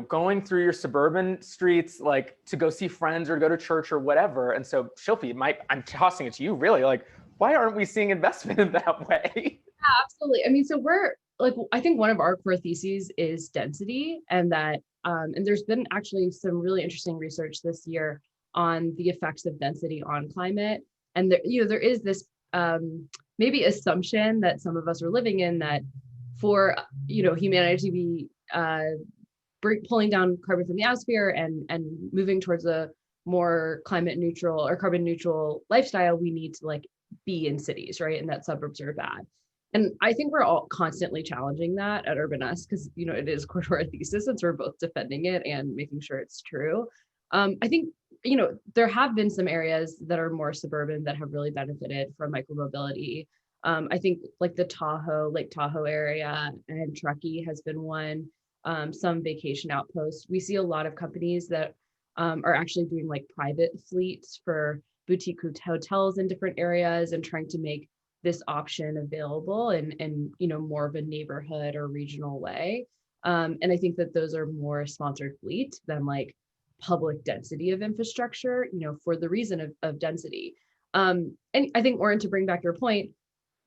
going through your suburban streets, like to go see friends or go to church or whatever. And so Shilpi, I'm tossing it to you really, like, why aren't we seeing investment in that way? Yeah, absolutely. I mean, so we're like, I think one of our core theses is density, and that, and there's been actually some really interesting research this year on the effects of density on climate. And there is this maybe assumption that some of us are living in, that for humanity to be pulling down carbon from the atmosphere and moving towards a more climate neutral or carbon neutral lifestyle, we need to like be in cities, right? And that suburbs are bad. And I think we're all constantly challenging that at Urban Us because, you know, it is core to our thesis, and so we're both defending it and making sure it's true. I think, you know, there have been some areas that are more suburban that have really benefited from micromobility. I think like the Lake Tahoe area and Truckee has been one, some vacation outposts. We see a lot of companies that are actually doing like private fleets for boutique hotels in different areas and trying to make this option available in you know, more of a neighborhood or regional way. And I think that those are more sponsored fleet than like public density of infrastructure, you know, for the reason of density. And I think, Oren, to bring back your point,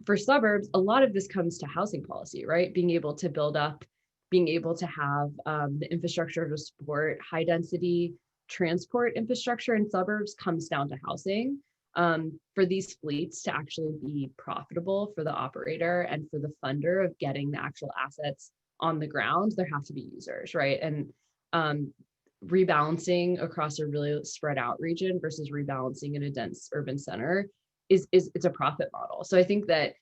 for suburbs, a lot of this comes to housing policy, right? Being able to build up, being able to have the infrastructure to support high density transport infrastructure in suburbs comes down to housing. For these fleets to actually be profitable for the operator and for the funder of getting the actual assets on the ground, there have to be users, right? And rebalancing across a really spread out region versus rebalancing in a dense urban center is it's a profit model. So I think that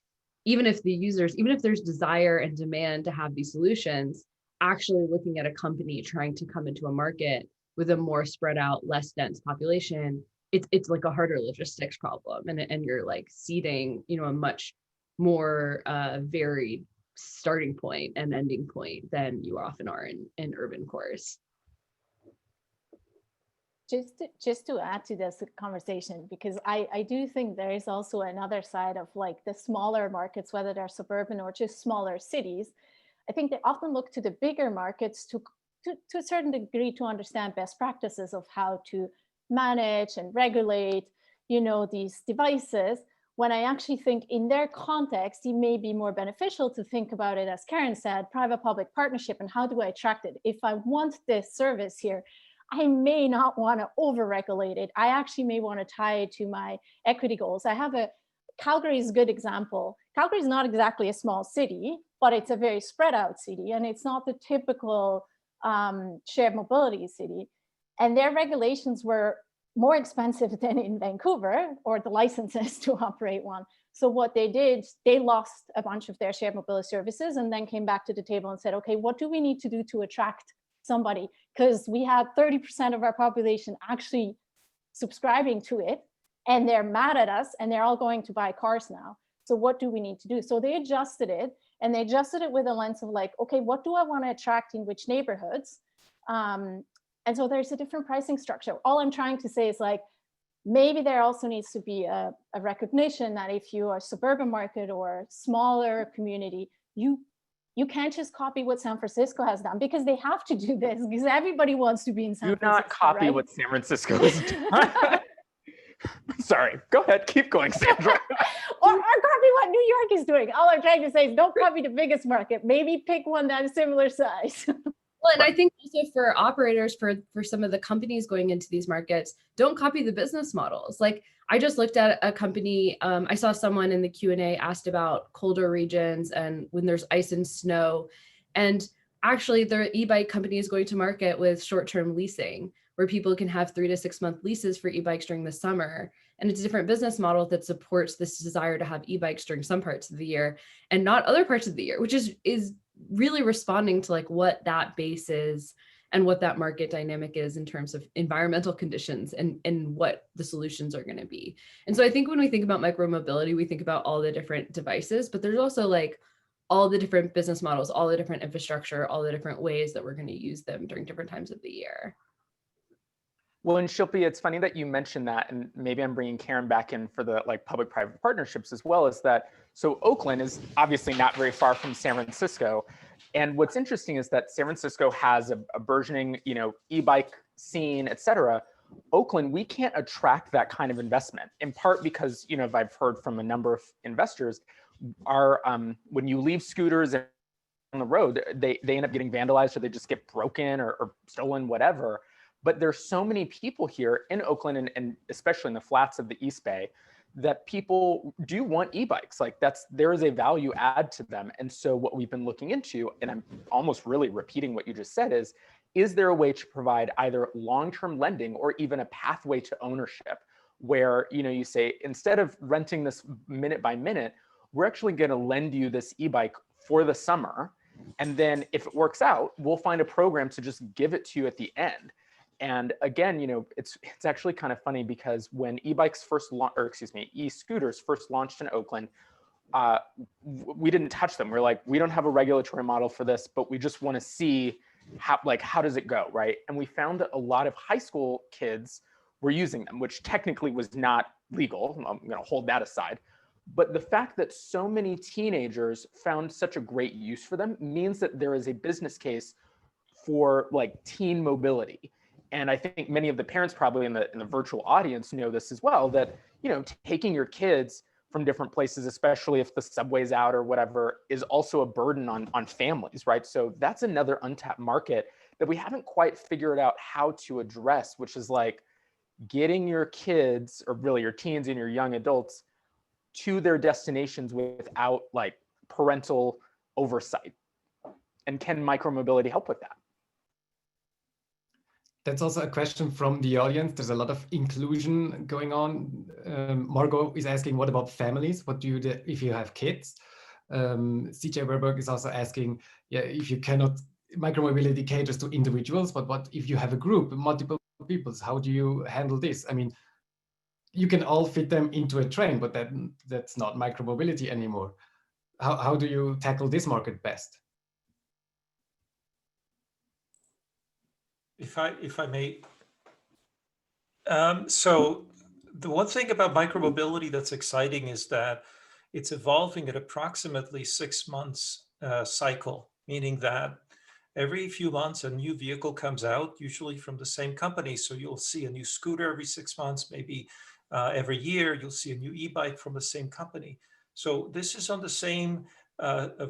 even if there's desire and demand to have these solutions, actually looking at a company trying to come into a market with a more spread out, less dense population, it's like a harder logistics problem, and you're like seeding, you know, a much more varied starting point and ending point than you often are in urban cores. Just to add to this conversation, because I do think there is also another side of like the smaller markets, whether they're suburban or just smaller cities. I think they often look to the bigger markets to a certain degree to understand best practices of how to manage and regulate, you know, these devices, when I actually think in their context, it may be more beneficial to think about it, as Karen said, private-public partnership, and how do I attract it? If I want this service here, I may not want to over-regulate it. I actually may want to tie it to my equity goals. Calgary is a good example. Calgary is not exactly a small city, but it's a very spread out city, and it's not the typical shared mobility city. And their regulations were more expensive than in Vancouver, or the licenses to operate one. So what they did, they lost a bunch of their shared mobility services and then came back to the table and said, okay, what do we need to do to attract somebody? Because we had 30% of our population actually subscribing to it, and they're mad at us, and they're all going to buy cars now. So what do we need to do? So they adjusted it, and they adjusted it with a lens of like, okay, what do I want to attract in which neighborhoods? And so there's a different pricing structure. All I'm trying to say is like, maybe there also needs to be a recognition that if you are a suburban market or smaller community, you can't just copy what San Francisco has done, because they have to do this because everybody wants to be in San Francisco. Do not copy, right? What San Francisco has done. Sorry, go ahead, keep going, Sandra. or copy what New York is doing. All I'm trying to say is don't copy the biggest market. Maybe pick one that is similar size. Well, and I think also for operators, for some of the companies going into these markets, don't copy the business models. Like I just looked at a company, I saw someone in the Q&A asked about colder regions and when there's ice and snow. And actually their e-bike company is going to market with short-term leasing, where people can have 3 to 6 month leases for e-bikes during the summer. And it's a different business model that supports this desire to have e-bikes during some parts of the year and not other parts of the year, which is really responding to like what that base is and what that market dynamic is in terms of environmental conditions and what the solutions are going to be. And so I think when we think about micromobility, we think about all the different devices, but there's also like all the different business models, all the different infrastructure, all the different ways that we're going to use them during different times of the year. Well, and Shilpi, it's funny that you mentioned that, and maybe I'm bringing Karen back in for the like public-private partnerships as well, is that, so Oakland is obviously not very far from San Francisco. And what's interesting is that San Francisco has a burgeoning, you know, e-bike scene, et cetera. Oakland, we can't attract that kind of investment, in part because, you know, I've heard from a number of investors, when you leave scooters on the road, they end up getting vandalized, or they just get broken or stolen, whatever. But there's so many people here in Oakland and especially in the flats of the East Bay that people do want e-bikes. Like there is a value add to them. And so what we've been looking into, and I'm almost really repeating what you just said, is there a way to provide either long-term lending or even a pathway to ownership where, you know, you say, instead of renting this minute by minute, we're actually going to lend you this e-bike for the summer. And then if it works out, we'll find a program to just give it to you at the end. And again, it's actually kind of funny because when e-bikes e-scooters first launched in Oakland, we didn't touch them. We're like, we don't have a regulatory model for this, but we just want to see how does it go, right? And we found that a lot of high school kids were using them, which technically was not legal. I'm going to hold that aside. But the fact that so many teenagers found such a great use for them means that there is a business case for like teen mobility. And I think many of the parents probably in the virtual audience know this as well, that, taking your kids from different places, especially if the subway's out or whatever, is also a burden on families, right? So that's another untapped market that we haven't quite figured out how to address, which is like getting your kids, or really your teens and your young adults, to their destinations without like parental oversight. And can micromobility help with that? That's also a question from the audience. There's a lot of inclusion going on. Margot is asking, what about families? What do you do if you have kids? CJ Werberg is also asking, if you cannot, micromobility caters to individuals, but what if you have a group, multiple people? How do you handle this? I mean, you can all fit them into a train, but that's not micromobility anymore. How do you tackle this market best? If I may, so the one thing about micromobility that's exciting is that it's evolving at approximately 6 months cycle, meaning that every few months a new vehicle comes out, usually from the same company. So you'll see a new scooter every 6 months, maybe every year you'll see a new e-bike from the same company. So this is on the same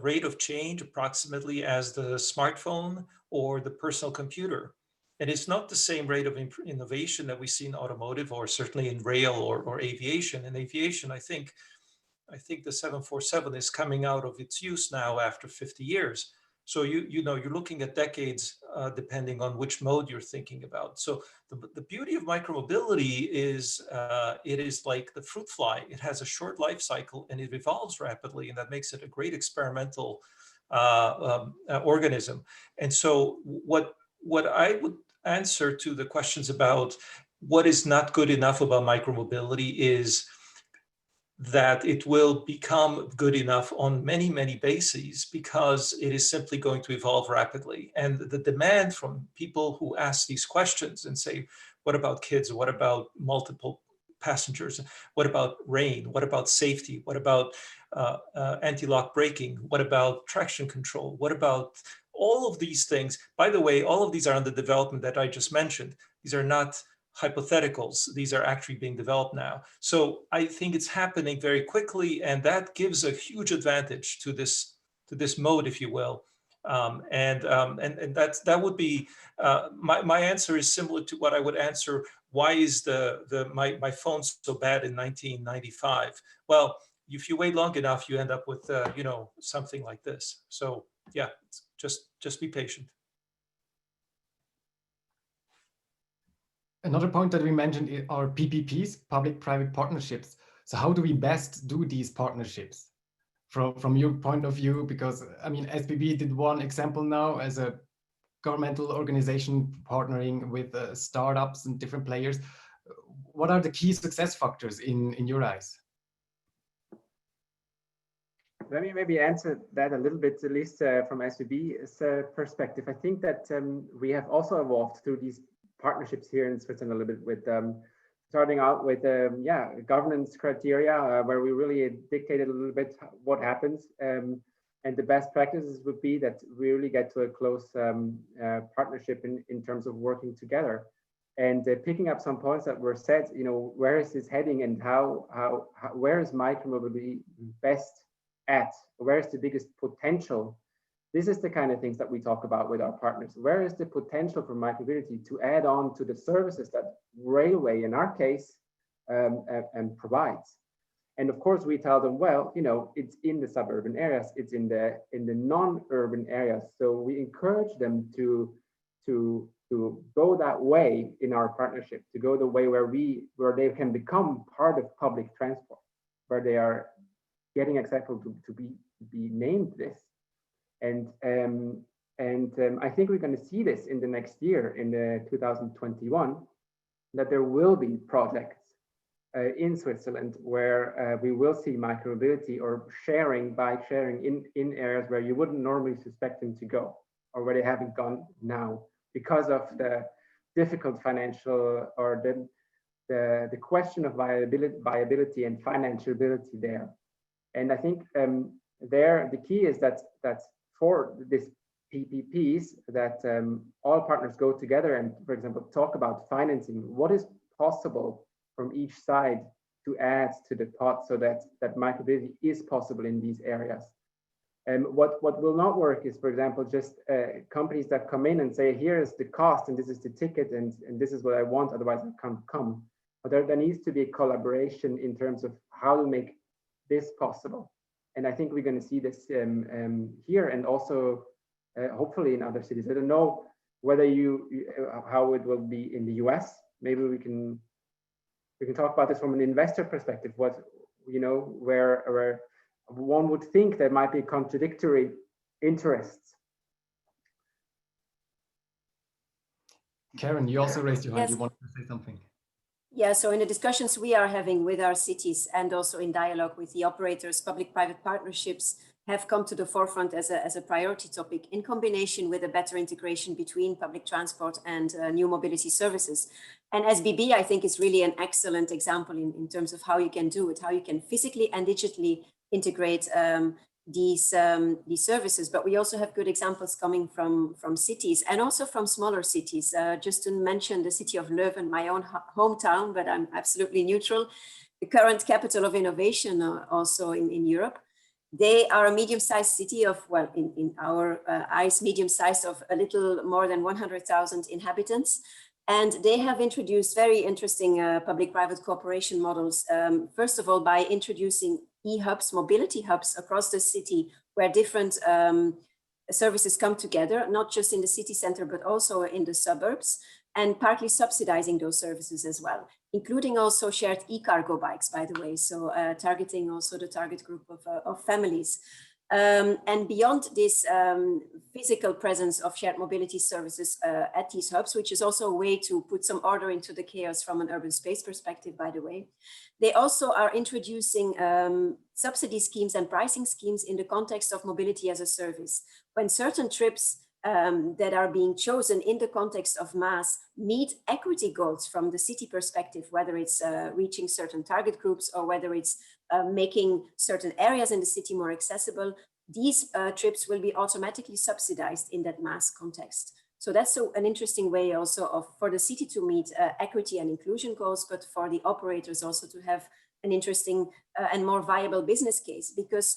rate of change approximately as the smartphone or the personal computer. And it's not the same rate of innovation that we see in automotive, or certainly in rail or aviation. In aviation, I think the 747 is coming out of its use now after 50 years. So you're looking at decades depending on which mode you're thinking about. So the beauty of micromobility is it is like the fruit fly. It has a short life cycle and it evolves rapidly, and that makes it a great experimental organism. And so what I would answer to the questions about what is not good enough about micromobility is that it will become good enough on many, many bases, because it is simply going to evolve rapidly. And the demand from people who ask these questions and say, what about kids? What about multiple passengers? What about rain? What about safety? What about anti-lock braking? What about traction control? What about all of these things? By the way, all of these are under development that I just mentioned. These are not hypotheticals. These are actually being developed now. So I think it's happening very quickly, and that gives a huge advantage to this mode, if you will. And that would be my answer is similar to what I would answer. Why is my phone so bad in 1995? Well, if you wait long enough, you end up with something like this. So yeah, just be patient. Another point that we mentioned are PPPs, public-private partnerships. So how do we best do these partnerships from your point of view? Because I mean, SBB did one example now as a governmental organization partnering with startups and different players. What are the key success factors in your eyes? Let me maybe answer that a little bit, at least from SBB's perspective. I think that we have also evolved through these partnerships here in Switzerland a little bit, with starting out with governance criteria where we really dictated a little bit what happens, and the best practices would be that we really get to a close partnership in terms of working together, and picking up some points that were said. Where is this heading, and how where is micromobility best at? Where is the biggest potential? This is the kind of things that we talk about with our partners. Where is the potential for micromobility to add on to the services that railway, in our case, provides? And of course, we tell them, well, it's in the suburban areas, it's in the non-urban areas. So we encourage them to go that way in our partnership, to go the way where they can become part of public transport, where they are getting acceptable to be named this. And I think we're going to see this in the next year, in the 2021, that there will be projects in Switzerland where we will see micromobility or bike sharing in areas where you wouldn't normally suspect them to go, or where they haven't gone now, because of the difficult financial, or the question of viability and financiability there. And I think there the key is that for this PPPs, that all partners go together and, for example, talk about financing. What is possible from each side to add to the pot, so that micromobility is possible in these areas? And what will not work is, for example, just companies that come in and say, here is the cost and this is the ticket and this is what I want, otherwise I can't come. But there needs to be a collaboration in terms of how to make this possible. And I think we're going to see this here, and also hopefully in other cities. I don't know whether how it will be in the US. Maybe we can talk about this from an investor perspective. What, where one would think there might be contradictory interests. Karen, you also raised your hand. Yes. You wanted to say something. Yeah, so in the discussions we are having with our cities, and also in dialogue with the operators, public-private partnerships have come to the forefront as a priority topic, in combination with a better integration between public transport and new mobility services. And SBB, I think, is really an excellent example in terms of how you can do it, how you can physically and digitally integrate these services. But we also have good examples coming from cities, and also from smaller cities. Just to mention the city of Leuven, my own hometown, but I'm absolutely neutral, the current capital of innovation also in Europe. They are a medium-sized city of, well, in our eyes, medium-sized, of a little more than 100,000 inhabitants. And they have introduced very interesting public-private cooperation models. First of all, by introducing e-hubs, mobility hubs across the city, where different services come together, not just in the city center, but also in the suburbs, and partly subsidizing those services as well, including also shared e-cargo bikes, by the way, so targeting also the target group of families. And beyond this physical presence of shared mobility services at these hubs, which is also a way to put some order into the chaos from an urban space perspective, by the way, they also are introducing subsidy schemes and pricing schemes in the context of mobility as a service. When certain trips that are being chosen in the context of mass meet equity goals from the city perspective, whether it's reaching certain target groups or whether it's making certain areas in the city more accessible, these trips will be automatically subsidized in that mass context. So that's an interesting way also for the city to meet equity and inclusion goals, but for the operators also to have an interesting and more viable business case. Because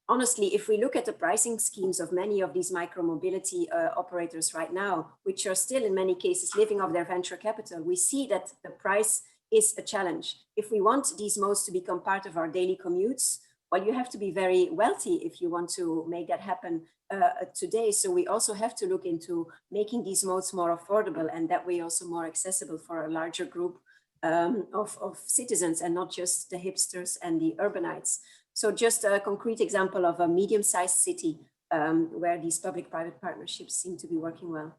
honestly, if we look at the pricing schemes of many of these micromobility operators right now, which are still in many cases living off their venture capital, we see that the price is a challenge. If we want these modes to become part of our daily commutes, well, you have to be very wealthy if you want to make that happen today. So we also have to look into making these modes more affordable, and that way also more accessible for a larger group of citizens, and not just the hipsters and the urbanites. So just a concrete example of a medium-sized city where these public-private partnerships seem to be working well.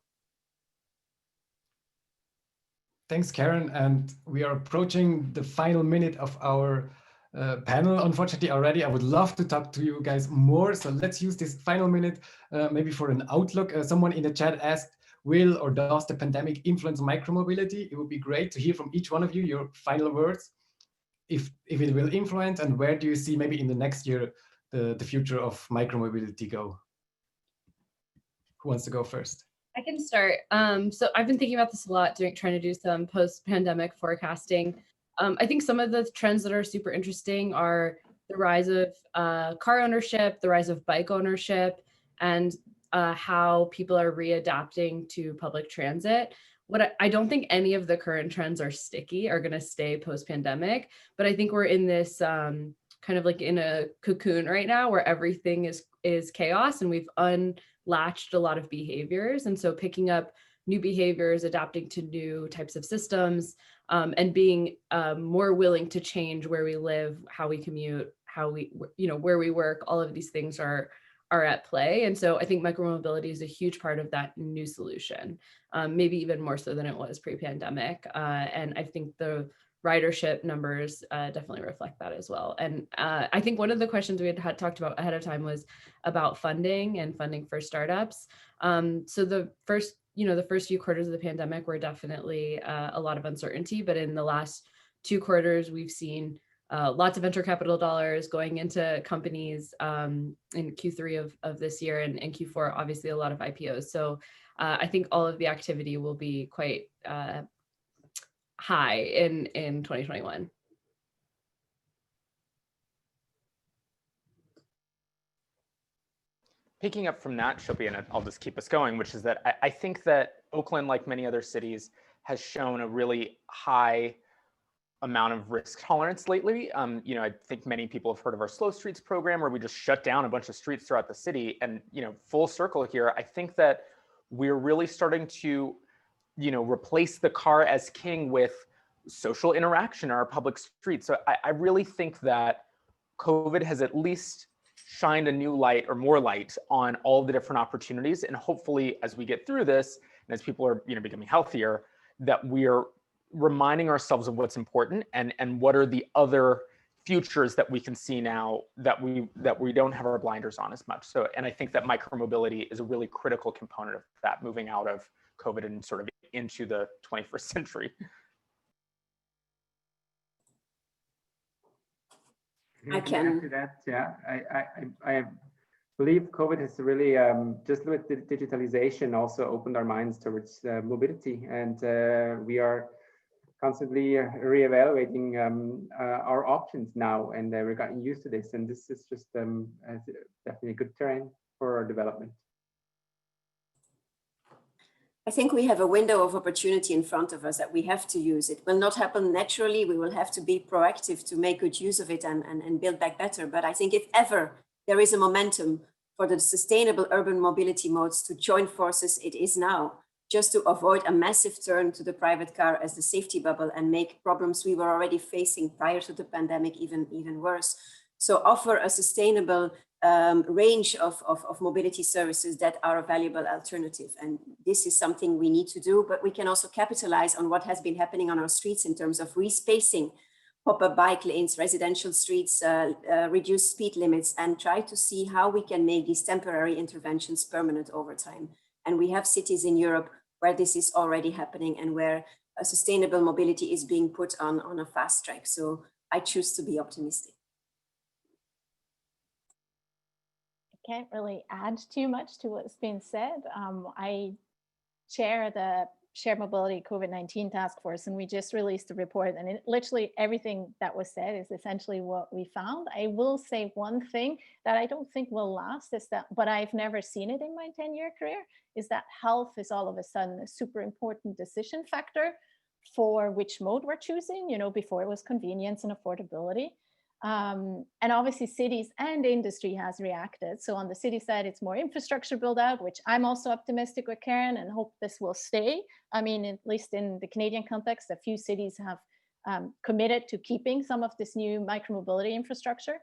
Thanks, Karen. And we are approaching the final minute of our panel, unfortunately, already. I would love to talk to you guys more. So let's use this final minute maybe for an outlook. Someone in the chat asked, will or does the pandemic influence micromobility? It would be great to hear from each one of you your final words. If it will influence, and where do you see maybe in the next year the future of micromobility go? Who wants to go first? I can start. So I've been thinking about this a lot, trying to do some post-pandemic forecasting. I think some of the trends that are super interesting are the rise of car ownership, the rise of bike ownership, and how people are readapting to public transit. I don't think any of the current trends are going to stay post-pandemic, but I think we're in this kind of like in a cocoon right now where everything is chaos, and we've unlatched a lot of behaviors. And so picking up new behaviors, adapting to new types of systems, and being more willing to change where we live, how we commute, how we, where we work, all of these things are at play. And so I think micromobility is a huge part of that new solution, maybe even more so than it was pre-pandemic. And I think the ridership numbers definitely reflect that as well. And I think one of the questions we had talked about ahead of time was about funding and funding for startups. So the first few quarters of the pandemic were definitely a lot of uncertainty, but in the last 2 quarters, we've seen lots of venture capital dollars going into companies in Q3 of this year, and in Q4, obviously a lot of IPOs. So I think all of the activity will be quite high in 2021. Picking up from that, Shilpi, and I'll just keep us going, which is that I think that Oakland, like many other cities, has shown a really high amount of risk tolerance lately. I think many people have heard of our Slow Streets program, where we just shut down a bunch of streets throughout the city. And full circle here, I think that we're really starting to replace the car as king with social interaction in our public streets. So I really think that COVID has at least shined a new light, or more light, on all the different opportunities. And hopefully, as we get through this, and as people are becoming healthier, that we're reminding ourselves of what's important and what are the other futures that we can see now that we don't have our blinders on as much. So, and I think that micromobility is a really critical component of that, moving out of COVID and sort of into the 21st century. I can add to that. Yeah, I believe COVID has really just with the digitalization also opened our minds towards mobility, and we are constantly reevaluating our options now, and we're getting used to this, and this is just definitely a good terrain for our development. I think we have a window of opportunity in front of us that we have to use. It will not happen naturally. We will have to be proactive to make good use of it and build back better. But I think if ever there is a momentum for the sustainable urban mobility modes to join forces, it is now, just to avoid a massive turn to the private car as the safety bubble and make problems we were already facing prior to the pandemic even worse. So offer a sustainable range of mobility services that are a valuable alternative. And this is something we need to do, but we can also capitalize on what has been happening on our streets in terms of respacing, pop-up bike lanes, residential streets, reduce speed limits, and try to see how we can make these temporary interventions permanent over time. And we have cities in Europe where this is already happening and where sustainable mobility is being put on a fast track. So I choose to be optimistic. Can't really add too much to what's been said. I chair the Shared Mobility COVID-19 Task Force, and we just released a report, and literally everything that was said is essentially what we found. I will say one thing that I don't think will last is that, but I've never seen it in my 10-year career, is that health is all of a sudden a super important decision factor for which mode we're choosing. Before it was convenience and affordability. And obviously cities and industry has reacted. So on the city side, it's more infrastructure build out, which I'm also optimistic with Karen and hope this will stay. I mean, at least in the Canadian context, a few cities have committed to keeping some of this new micromobility infrastructure.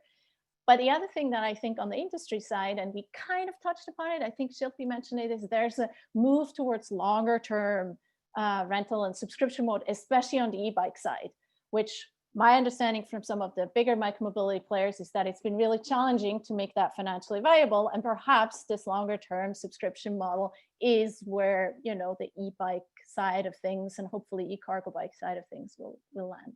But the other thing that I think on the industry side, and we kind of touched upon it, I think Shilpi mentioned it, is there's a move towards longer term rental and subscription mode, especially on the e-bike side, which my understanding from some of the bigger micromobility players is that it's been really challenging to make that financially viable. And perhaps this longer term subscription model is where, the e-bike side of things and hopefully e-cargo bike side of things will land.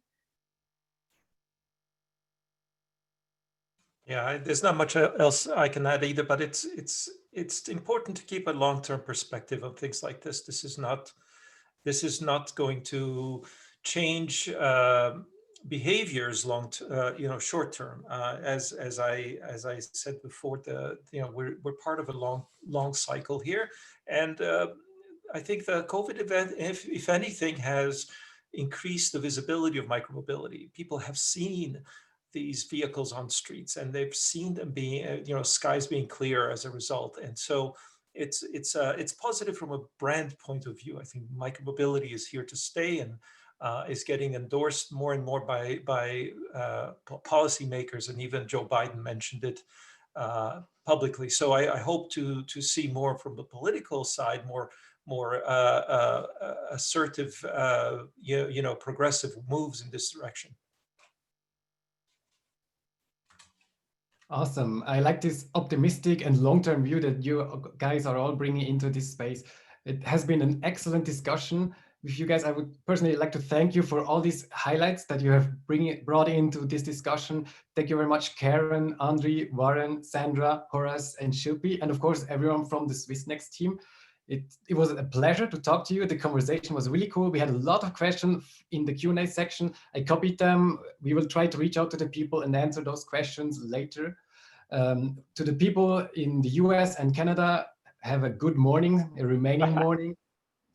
Yeah, there's not much else I can add either, but it's important to keep a long-term perspective of things like this. This is not going to change behaviors short term. As I said before, we're part of a long cycle here, and I think the COVID event, if anything, has increased the visibility of micromobility. People have seen these vehicles on streets, and they've seen them being, skies being clear as a result. And so it's positive from a brand point of view. I think micromobility is here to stay, and is getting endorsed more and more by policymakers, and even Joe Biden mentioned it publicly. So I hope to see more from the political side, more assertive, progressive moves in this direction. Awesome. I like this optimistic and long-term view that you guys are all bringing into this space. It has been an excellent discussion with you guys. I would personally like to thank you for all these highlights that you have brought into this discussion. Thank you very much, Karen, Andri, Warren, Sandra, Horace, and Shilpi, and of course, everyone from the Swissnex team. It was a pleasure to talk to you. The conversation was really cool. We had a lot of questions in the Q&A section. I copied them. We will try to reach out to the people and answer those questions later. To the people in the US and Canada, have a good morning, a remaining morning.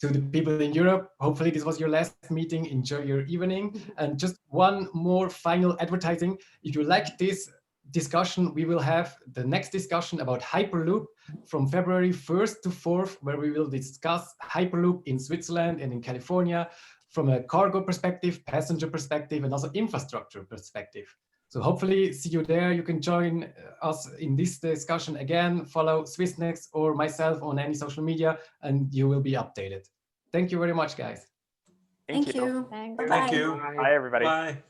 To the people in Europe, hopefully this was your last meeting. Enjoy your evening. And just one more final advertising. If you like this discussion, we will have the next discussion about Hyperloop from February 1st to 4th, where we will discuss Hyperloop in Switzerland and in California from a cargo perspective, passenger perspective, and also infrastructure perspective. So hopefully see you there. You can join us in this discussion again, follow Swissnex or myself on any social media, and you will be updated. Thank you very much, guys. Thank you. Thanks. Thank you. Bye, everybody. Bye.